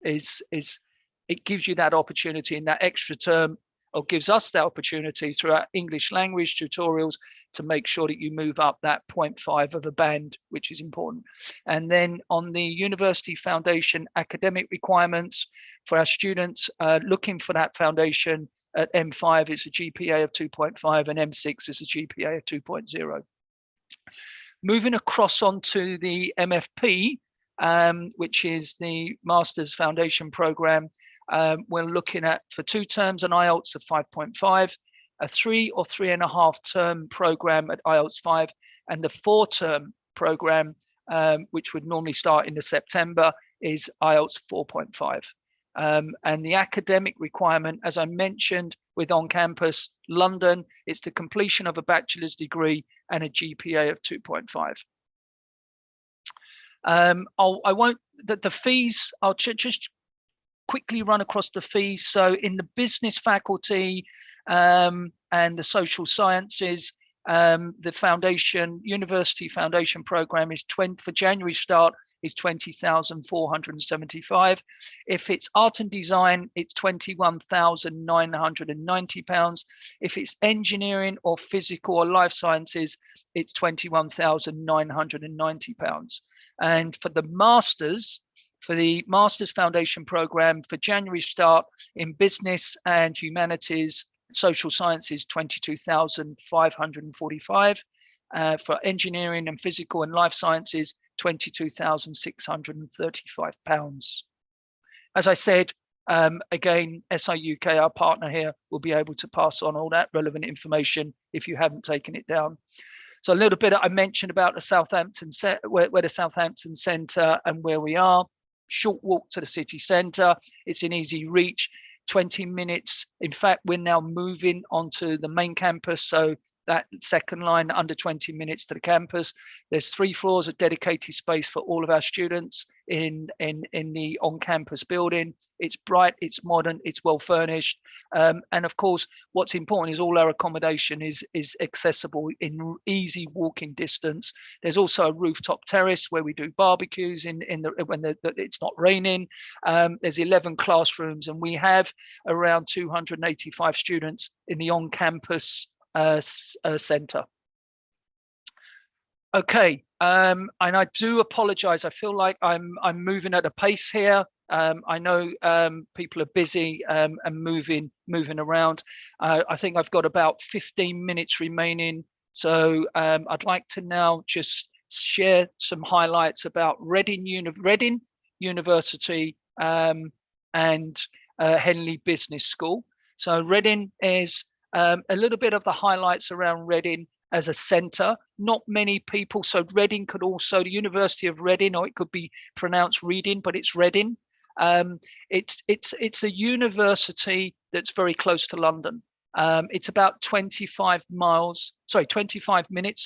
It gives you that opportunity in that extra term, or gives us the opportunity through our English language tutorials to make sure that you move up that 0.5 of a band, which is important. And then on the University Foundation academic requirements for our students looking for that foundation at M5, it's a GPA of 2.5 and M6 is a GPA of 2.0. Moving across onto the MFP, which is the Masters Foundation Program, we're looking at, for 2 terms, an IELTS of 5.5, a 3 or 3.5 term program at IELTS 5, and the 4 term program, which would normally start in the September, is IELTS 4.5. And the academic requirement, as I mentioned, with Oncampus London, it's the completion of a bachelor's degree and a GPA of 2.5. I won't, the fees, I'll just quickly run across the fees. So in the business faculty and the social sciences, the foundation, University Foundation Program is 20, for January start, is 20,475. If it's art and design, it's £21,990. If it's engineering or physical or life sciences, it's £21,990. And for the masters, for the Masters Foundation Program, for January start in business and humanities, social sciences, 22,545. For engineering and physical and life sciences, £22,635. As I said, again, SI UK, our partner here, will be able to pass on all that relevant information if you haven't taken it down. So a little bit I mentioned about the Southampton, where the Southampton Centre and where we are. Short walk to the city centre. It's in easy reach, 20 minutes. In fact, we're now moving onto the main campus. So that second line, under 20 minutes to the campus. There's 3 floors of dedicated space for all of our students in the on-campus building. It's bright, it's modern, it's well furnished. And of course, what's important is all our accommodation is accessible in easy walking distance. There's also a rooftop terrace where we do barbecues when it's not raining. There's 11 classrooms, and we have around 285 students in the on-campus center. Okay, and I do apologize. I feel like I'm moving at a pace here. I know people are busy and moving around. I think I've got about 15 minutes remaining. So I'd like to now just share some highlights about Reading University and Henley Business School. So Reading is a little bit of the highlights around Reading as a centre. Not many people, so Reading could also, the University of Reading, or it could be pronounced Reading, but it's Reading. It's a university that's very close to London. It's about 25 minutes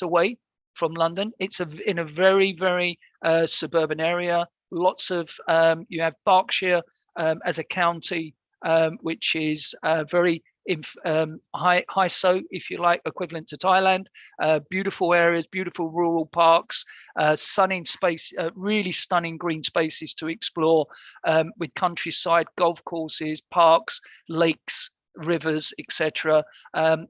away from London. It's in a very suburban area. Lots of you have Berkshire as a county, which is very high so, if you like, equivalent to Thailand. Beautiful areas, beautiful rural parks, stunning space, really stunning green spaces to explore, with countryside, golf courses, parks, lakes, rivers, etc.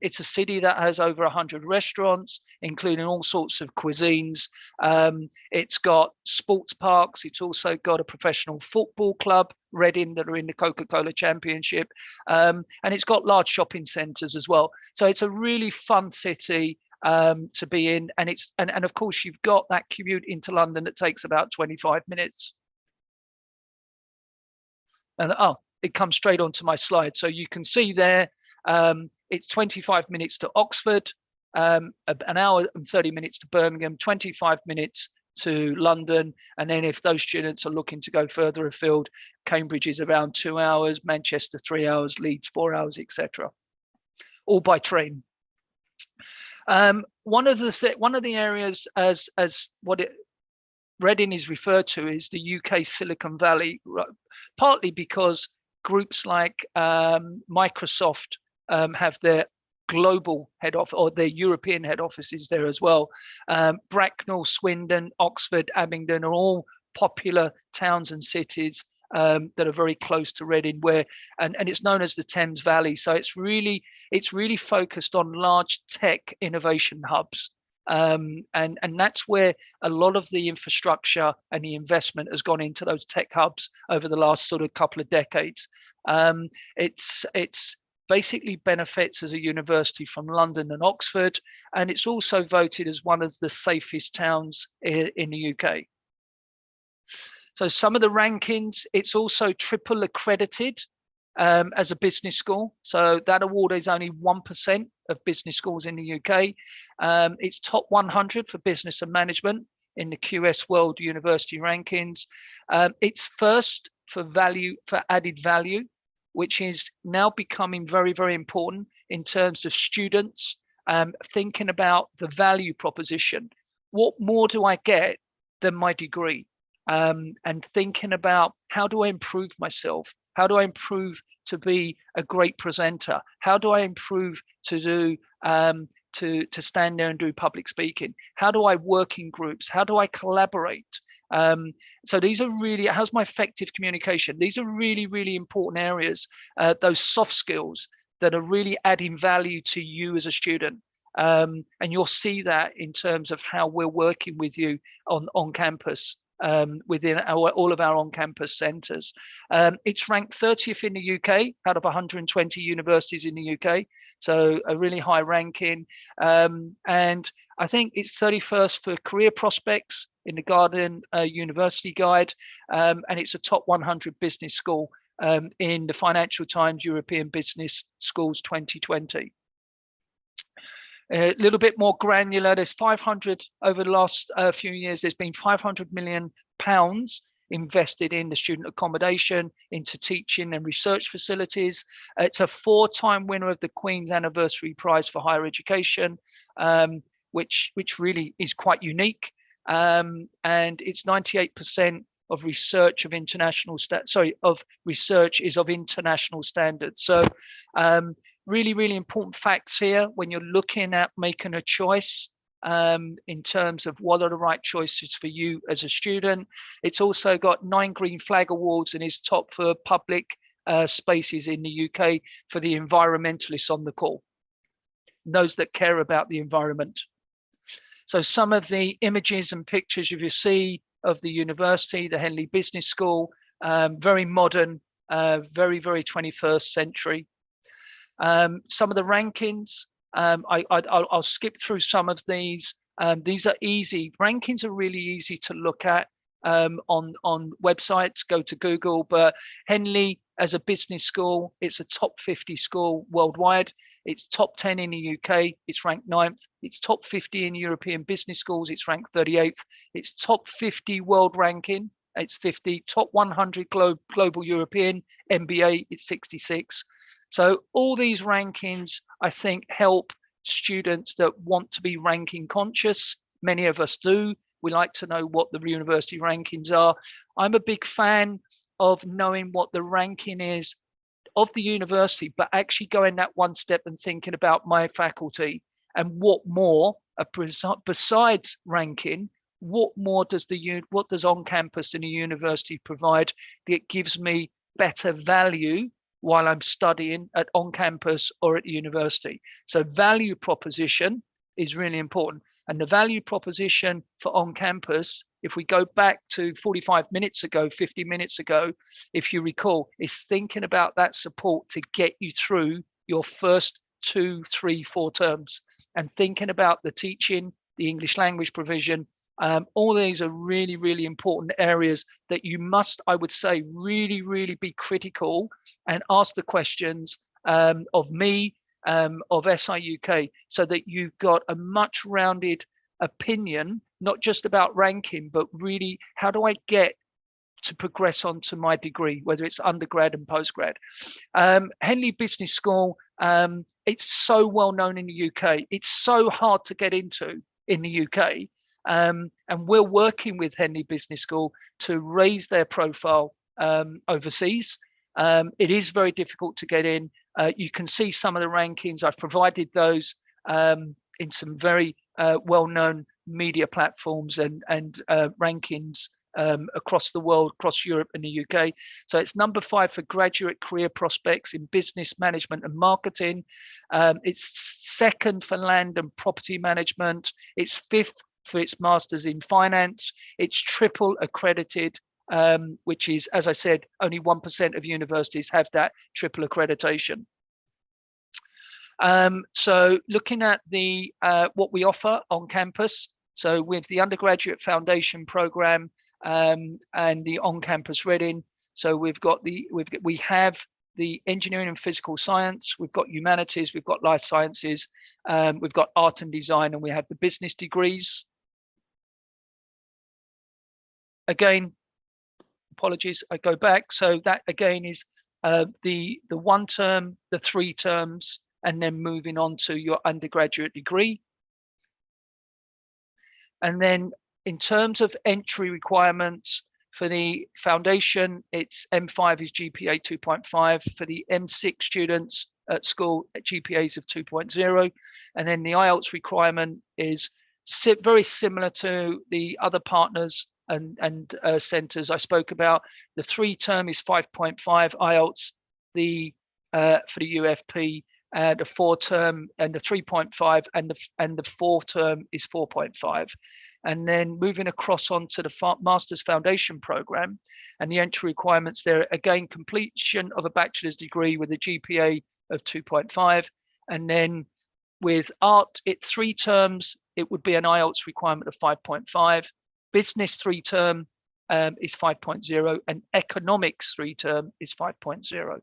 It's a city that has over 100 restaurants, including all sorts of cuisines. It's got sports parks. It's also got a professional football club, Reading, that are in the Coca-Cola Championship, and it's got large shopping centres as well. So it's a really fun city to be in, and and of course you've got that commute into London that takes about 25 minutes. And it comes straight onto my slide. So you can see there, it's 25 minutes to Oxford, an hour and 30 minutes to Birmingham, 25 minutes to London. And then if those students are looking to go further afield, Cambridge is around 2 hours, Manchester 3 hours, Leeds 4 hours, etc. All by train. One of the areas as what Reading is referred to is the UK Silicon Valley, partly because groups like Microsoft have their global head office, or their European head offices there as well. Bracknell, Swindon, Oxford, Abingdon are all popular towns and cities that are very close to Reading, and it's known as the Thames Valley. So it's really focused on large tech innovation hubs. And that's where a lot of the infrastructure and the investment has gone into those tech hubs over the last sort of couple of decades. It's basically benefits as a university from London and Oxford, and it's also voted as one of the safest towns in the UK. So some of the rankings, it's also triple accredited as a business school. So that award is only 1% of business schools in the UK. It's top 100 for business and management in the QS World University Rankings. It's first for added value, which is now becoming very, very important in terms of students thinking about the value proposition. What more do I get than my degree? And thinking about, how do I improve myself? How do I improve to be a great presenter? How do I improve to do to stand there and do public speaking? How do I work in groups? How do I collaborate? So these are really, how's my effective communication? These are really, really important areas, those soft skills that are really adding value to you as a student. And you'll see that in terms of how we're working with you on campus. Within all of our on-campus centres. It's ranked 30th in the UK out of 120 universities in the UK, so a really high ranking. And I think it's 31st for career prospects in the Guardian University Guide, and it's a top 100 business school in the Financial Times European Business Schools 2020. A little bit more granular, there's 500 over the last few years, there's been £500 million invested in the student accommodation, into teaching and research facilities. It's a 4-time winner of the Queen's Anniversary Prize for Higher Education, which really is quite unique. And it's 98% of research of international research is of international standards. So really, really important facts here when you're looking at making a choice in terms of what are the right choices for you as a student. It's also got 9 Green Flag Awards and is top for public spaces in the UK for the environmentalists on the call, those that care about the environment. So some of the images and pictures you see of the university, the Henley Business School, very modern, very, very 21st century. Some of the rankings, I'll skip through some of these. These are easy. Rankings are really easy to look at on websites. Go to Google. But Henley, as a business school, it's a top 50 school worldwide. It's top 10 in the UK. It's ranked 9th. It's top 50 in European business schools. It's ranked 38th. It's top 50 world ranking. It's 50. Top 100 global European MBA. It's 66. So all these rankings, I think, help students that want to be ranking conscious many of us do. We like to know what the university rankings are. I'm a big fan of knowing what the ranking is of the university, but actually going that one step and thinking about my faculty and what more, besides ranking, what more does what does on-campus in a university provide that gives me better value while I'm studying at on-campus or at the university? So value proposition is really important. And the value proposition for on-campus, if we go back to 45 minutes ago, 50 minutes ago, if you recall, is thinking about that support to get you through your first 2, 3, 4 terms, and thinking about the teaching, the English language provision. All these are really, really important areas that you must, I would say, really, really be critical and ask the questions of me, of SIUK, so that you've got a much rounded opinion, not just about ranking, but really how do I get to progress onto my degree, whether it's undergrad and postgrad. Henley Business School, it's so well known in the UK. It's so hard to get into in the UK. And we're working with Henley Business School to raise their profile overseas. It is very difficult to get in. You can see some of the rankings. I've provided those in some very well-known media platforms and rankings across the world, across Europe and the UK. So it's number 5 for graduate career prospects in business management and marketing. It's 2nd for land and property management. It's 5th for its masters in finance. It's triple accredited, which is, as I said, only 1% of universities have that triple accreditation. So looking at the what we offer on campus, so with the undergraduate foundation program and the on-campus Reading, so we have the engineering and physical science, we've got humanities, we've got life sciences, we've got art and design, and we have the business degrees. Again, apologies, I go back. So that again is the 1 term, the 3 terms, and then moving on to your undergraduate degree. And then in terms of entry requirements for the foundation, it's M5 is GPA 2.5. For the M6 students at school, GPAs of 2.0. And then the IELTS requirement is very similar to the other partners and centers I spoke about. The 3 term is 5.5 IELTS, for the UFP, the 4 term and the 3.5, and the 4 term is 4.5. And then moving across onto the Master's Foundation program, and the entry requirements there, again, completion of a bachelor's degree with a GPA of 2.5. And then with art, 3 terms, it would be an IELTS requirement of 5.5. Business 3 term is 5.0, and economics 3 term is 5.0.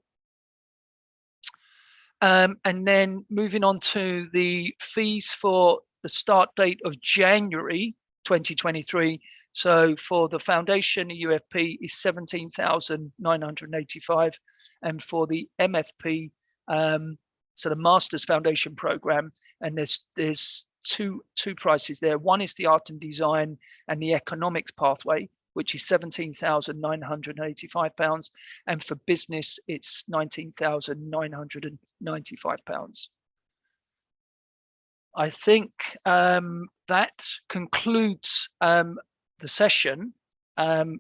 And then moving on to the fees for the start date of January 2023. So for the foundation, the UFP is 17,985, and for the MFP, so the Master's Foundation program, and there's two prices there. One is the art and design and the economics pathway, which is £17,985, and for business it's £19,995. I think that concludes the session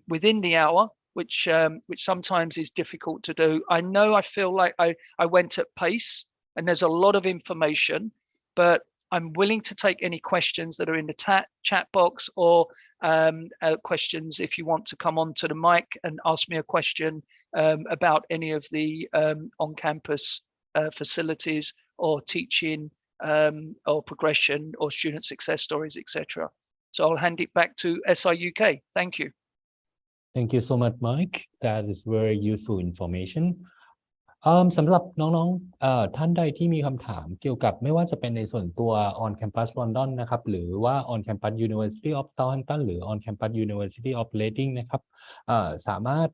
within the hour, which sometimes is difficult to do. I know I feel like I went at pace, and there's a lot of information, but I'm willing to take any questions that are in the chat box, or questions if you want to come onto the mic and ask me a question about any of the on-campus facilities or teaching or progression or student success stories, etc. So I'll hand it back to SIUK. Thank you. Thank you so much, Mike. That is very useful information. สำหรับน้องๆท่านใดที่มีคำถามเกี่ยวกับไม่ว่าจะเป็นในส่วนตัว On Campus London นะครับหรือว่า On Campus University of Southampton หรือ On Campus University of Reading นะครับสามารถ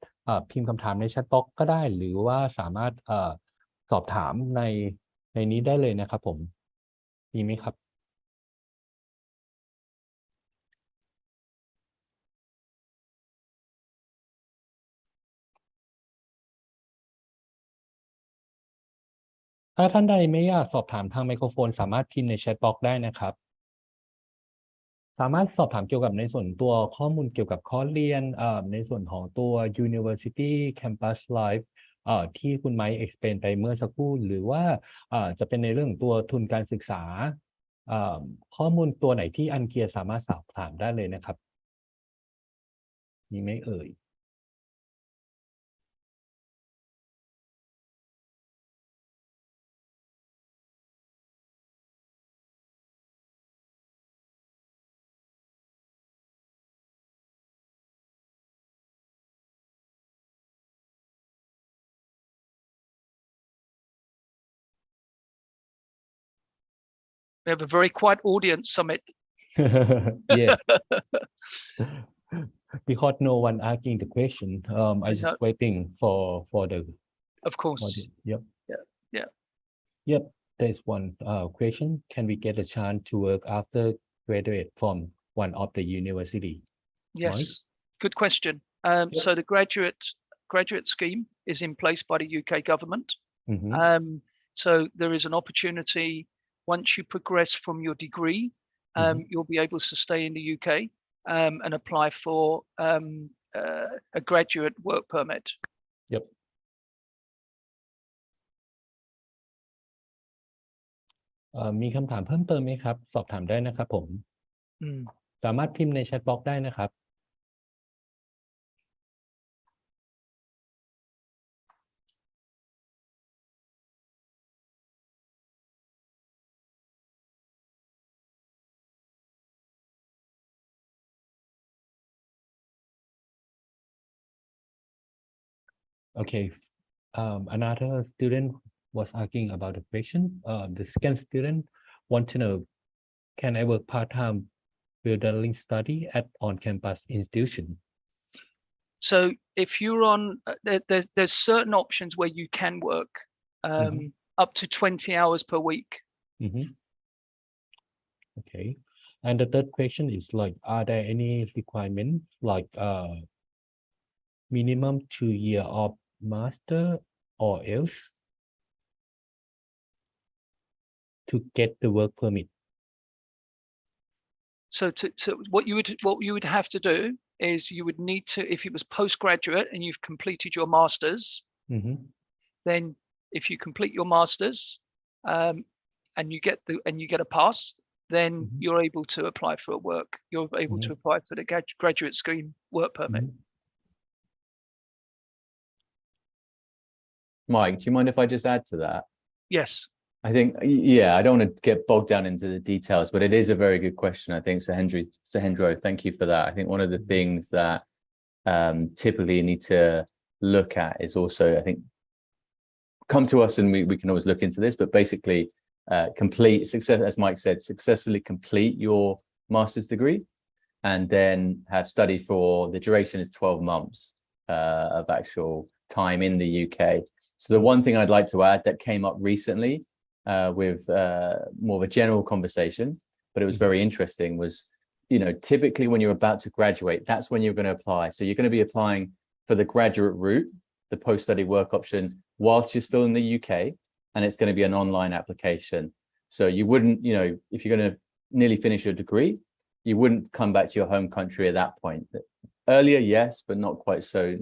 พิมพ์คำถามในแชทบ็อกซ์ก็ได้หรือว่าสามารถสอบถามในนี้ได้เลยนะครับผมมีไหมครับ ถ้าท่านใดไม่อยากสอบถามทางไมโครโฟนสามารถพิมพ์ในแชทบ็อกซ์ได้นะครับสามารถสอบถามเกี่ยวกับในส่วนตัวข้อมูลเกี่ยวกับคอร์สเรียนในส่วนของตัว University Campus Life ที่คุณไมค์ explain ไปเมื่อสักครู่หรือว่าจะเป็นในเรื่องตัวทุนการศึกษาข้อมูลตัวไหนที่อันเกียร์สามารถสอบถามได้เลยนะครับมีไหมเอ่ยWe have a very quiet audience, Summit. Yes. Because no one asking the question. I just waiting for the. Of course. Yep. Yeah. Yep. There's one question. Can we get a chance to work after graduate from one of the university? Yes. Right? Good question. So the graduate scheme is in place by the UK government. So there is an opportunity once you progress from your degree, you'll be able to stay in the UK and apply for a graduate work permit. Yep. มีคำถามเพิ่มเติมไหมครับสอบถามได้นะครับผมสามารถพิมพ์ในแชทบ็อกซ์ได้นะครับ Okay, another student was asking about the question. The second student want to know, can I work part-time building study at on-campus institution? So if you're on, there's certain options where you can work up to 20 hours per week. Okay, and the third question is like, are there any requirements like minimum 2 years of master or else to get the work permit? So what you would have to do is you would need to, if it was postgraduate and you've completed your masters, then if you complete your masters and you get a pass, then you're able to apply for work. You're able to apply for the graduate scheme work permit. Mike, do you mind if I just add to that? Yes. I think, yeah, I don't want to get bogged down into the details, but it is a very good question. I think, Sahendro, thank you for that. I think one of the things that typically you need to look at is also, I think, come to us and we can always look into this, but basically as Mike said, successfully complete your master's degree and then have studied for the duration is 12 months of actual time in the UK. So the one thing I'd like to add that came up recently with more of a general conversation, but it was very interesting was, typically when you're about to graduate, that's when you're going to apply. So you're going to be applying for the graduate route, the post-study work option, whilst you're still in the UK, and it's going to be an online application. So you wouldn't, if you're going to nearly finish your degree, you wouldn't come back to your home country at that point. Earlier, yes, but not quite so,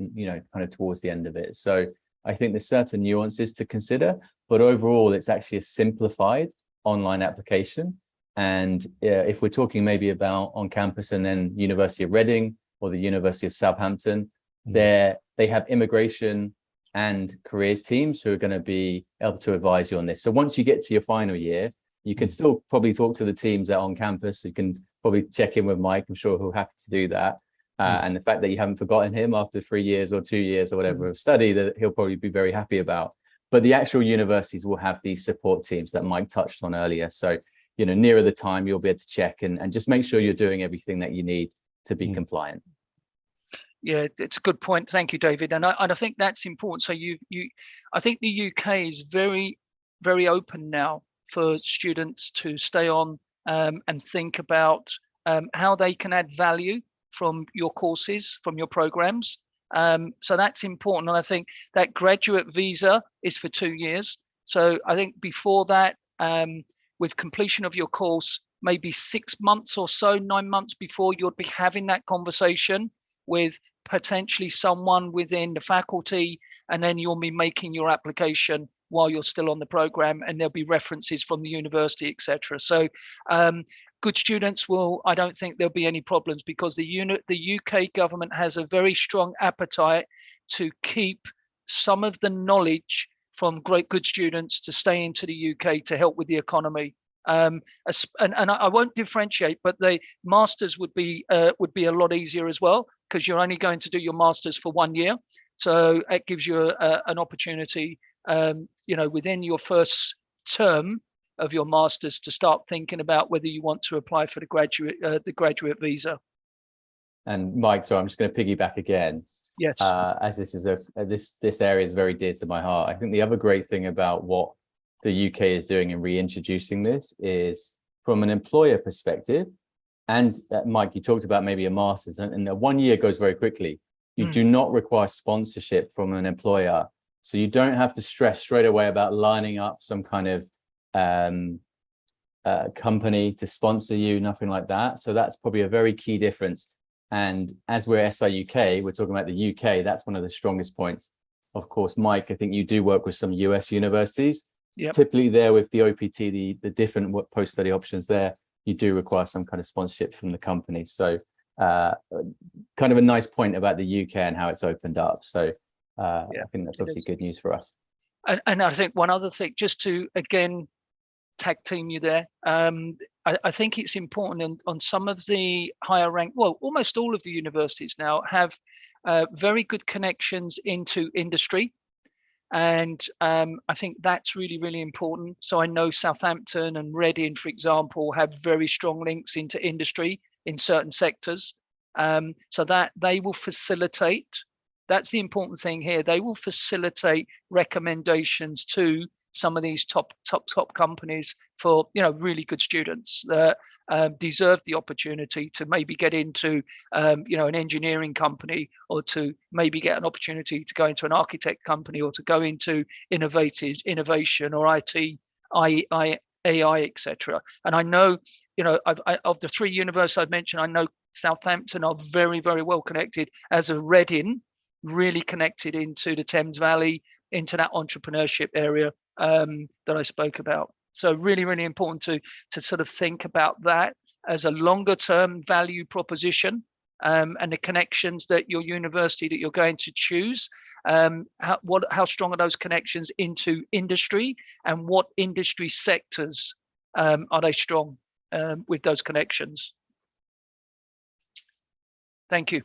kind of towards the end of it. So I think there's certain nuances to consider, but overall, it's actually a simplified online application. And if we're talking maybe about on campus and then University of Reading or the University of Southampton, they have immigration and careers teams who are going to be able to advise you on this. So once you get to your final year, you can still probably talk to the teams that are on campus. You can probably check in with Mike. I'm sure he'll happy to do that. And the fact that you haven't forgotten him after 3 years or 2 years or whatever of study, that he'll probably be very happy about. But the actual universities will have these support teams that Mike touched on earlier. So, nearer the time, you'll be able to check and just make sure you're doing everything that you need to be compliant. Yeah, it's a good point. Thank you, David. And I think that's important. So I think the UK is very, very open now for students to stay on and think about how they can add value from your courses, from your programs. So that's important. And I think that graduate visa is for 2 years. So I think before that, with completion of your course, maybe 6 months or so, 9 months before, you'll be having that conversation with potentially someone within the faculty, and then you'll be making your application while you're still on the program, and there'll be references from the university, etc. So good students will, I don't think there'll be any problems, because the UK government has a very strong appetite to keep some of the knowledge from good students to stay into the UK to help with the economy. And I won't differentiate, but the masters would be a lot easier as well, because you're only going to do your masters for 1 year, so it gives you an opportunity, within your first term of your masters to start thinking about whether you want to apply for the graduate visa. And Mike, so I'm just going to piggyback again. Yes. As this is this area is very dear to my heart. I think the other great thing about what the UK is doing in reintroducing this is, from an employer perspective, and Mike, you talked about maybe a master's, and 1 year goes very quickly. You do not require sponsorship from an employer, so you don't have to stress straight away about lining up some kind of company to sponsor you, nothing like that. So that's probably a very key difference. And as we're SI UK, we're talking about the UK, that's one of the strongest points. Of course, Mike, I think you do work with some US universities. Yep. Typically there with the OPT, the different post-study options there, you do require some kind of sponsorship from the company. So kind of a nice point about the UK and how it's opened up. So I think that's obviously good news for us. And I think one other thing, just to again tag team you there, I think it's important on some of the higher rank, well, almost all of the universities now have very good connections into industry. And I think that's really, really important. So I know Southampton and Reading, for example, have very strong links into industry in certain sectors. So that they will facilitate, that's the important thing here, they will facilitate recommendations to some of these top companies for, really good students that deserve the opportunity to maybe get into, an engineering company, or to maybe get an opportunity to go into an architect company, or to go into innovation or IT, AI, etc. And I know, of the 3 universities I've mentioned, I know Southampton are very, very well connected, as a Reading, really connected into the Thames Valley, into that entrepreneurship area that I spoke about. So really, really important to sort of think about that as a longer term value proposition, and the connections that your university that you're going to choose, how strong are those connections into industry, and what industry sectors are they strong with those connections. Thank you.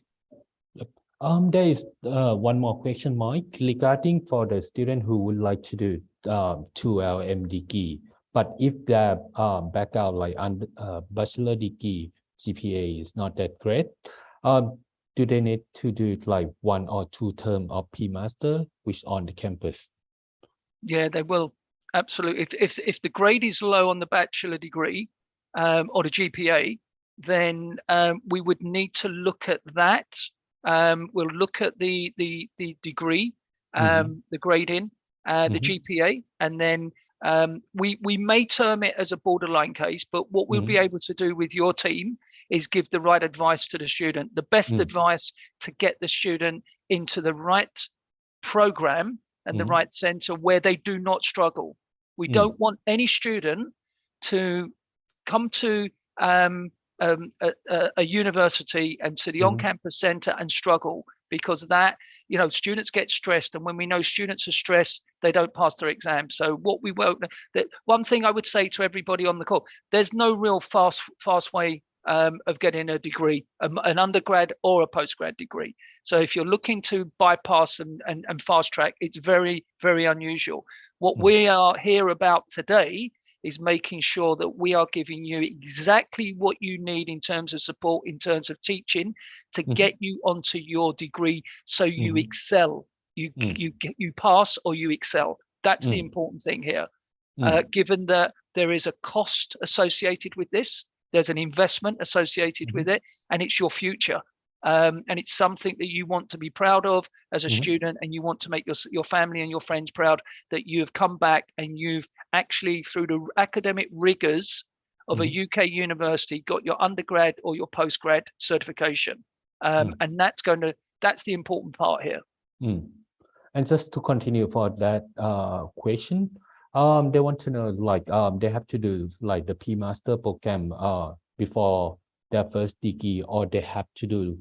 There is one more question, Mike, regarding for the student who would like to do 2LM degree, but if their background like bachelor degree GPA is not that great, do they need to do like 1 or 2 term of pre-master, which on the campus? Yeah, they will, absolutely. If the grade is low on the bachelor degree or the GPA, then we would need to look at that. We'll look at the degree, the grading, the GPA, and then we may term it as a borderline case, but what we'll be able to do with your team is give the right advice to the student, the best advice to get the student into the right program and the right center where they do not struggle. We don't want any student to come to a university and to the on-campus center and struggle, because that, students get stressed, and when we know students are stressed, they don't pass their exams. So what we won't, that one thing I would say to everybody on the call, there's no real fast way of getting a degree, an undergrad or a postgrad degree. So if you're looking to bypass and fast track, it's very, very unusual. What we are here about today is making sure that we are giving you exactly what you need in terms of support, in terms of teaching, to get you onto your degree, so you excel, you pass or you excel. That's the important thing here. Given that there is a cost associated with this, there's an investment associated with it, and it's your future. and it's something that you want to be proud of as a student, and you want to make your family and your friends proud that you have come back and you've actually, through the academic rigors of a UK university, got your undergrad or your postgrad certification. And that's the important part here. And just to continue for that question, they want to know, like, they have to do like the P-Master program before their first degree, or they have to do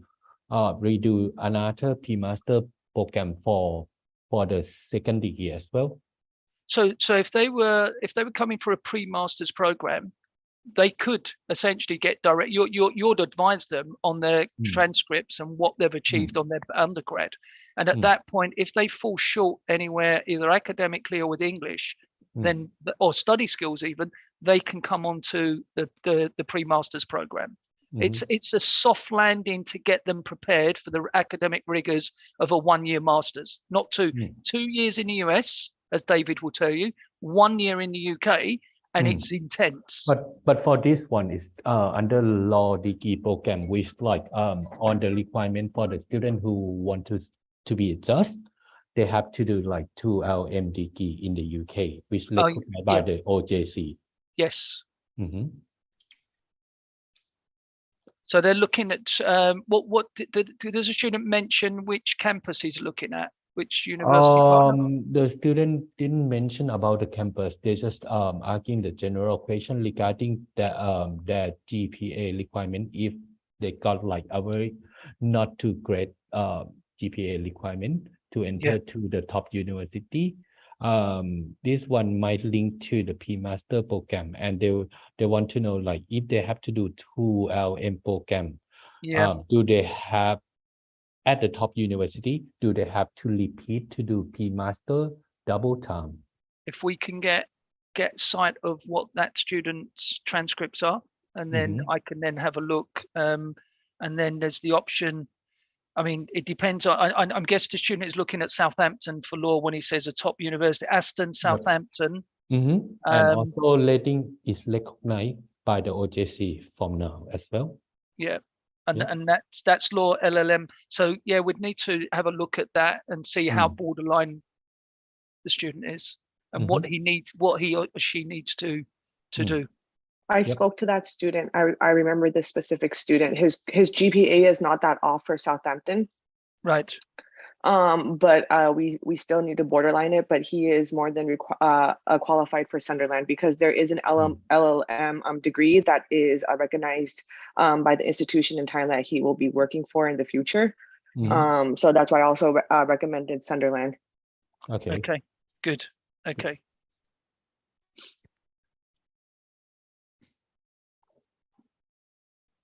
redo another P-Master program for the second degree as well. So if they were coming for a pre-masters program, they could essentially get direct. You'd advise them on their transcripts and what they've achieved on their undergrad, and at that point, if they fall short anywhere, either academically or with English, then or study skills even, they can come on to the pre-masters program. It's a soft landing to get them prepared for the academic rigors of a 1-year masters, not 2 years in the US, as David will tell you, 1 year in the UK. And it's intense. But for this one is under law degree program, which like on the requirement for the student who want to be a judge, they have to do like 2 LM degree in the UK, which recognized by the OJC. Yes. So they're looking at what does a student mention which campus he's looking at? Which university? The student didn't mention about the campus. They just asking the general question regarding their GPA requirement, if they got like a very not too great GPA requirement to enter to the top university. This one might link to the P-Master program, and they want to know, like, if they have to do 2 LM program, do they have at the top university, do they have to repeat to do P-Master double time? If we can get sight of what that student's transcripts are, and then I can then have a look, and then there's the option. I mean, it depends on, I'm guessing the student is looking at Southampton for law when he says a top university, Aston, Southampton. And also rating is recognized by the OJC from now as well. And that's law LLM. So we'd need to have a look at that and see how borderline the student is and what he or she needs to do. I spoke to that student. I remember this specific student. His GPA is not that off for Southampton. Right. But we still need to borderline it, but he is more than qualified for Sunderland, because there is an LLM degree that is recognized by the institution in Thailand that he will be working for in the future. So that's why I also recommended Sunderland. Okay, good. Okay.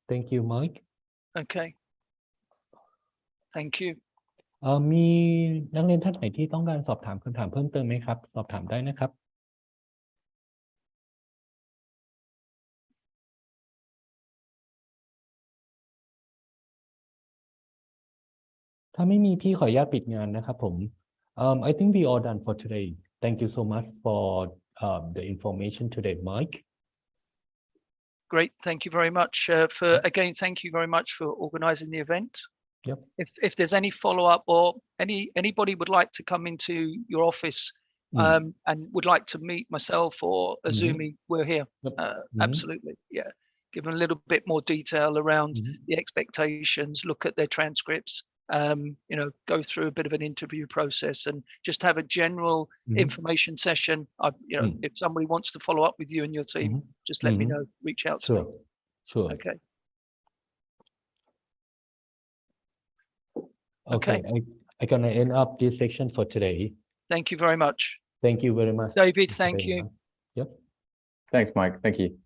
Thank you, Mike. Okay. Thank you. มีนักเรียนท่านไหนที่ต้องการสอบถามคำถามเพิ่มเติมไหมครับสอบถามได้นะครับถ้าไม่มีพี่ขออนุญาตปิดงานนะครับผม I think we all done for today. Thank you so much for the information today, Mike. Great. Thank you very much thank you very much for organizing the event. Yep. If there's any follow-up or anybody would like to come into your office and would like to meet myself or Azumi, we're here. Absolutely. Yeah. Give them a little bit more detail around the expectations, look at their transcripts, go through a bit of an interview process and just have a general information session. If somebody wants to follow up with you and your team, just let me know, reach out to me. Sure. Okay. I'm gonna end up this section for today. Thank you very much. Thank you very much. David, thank you. Yep. Thanks, Mike. Thank you.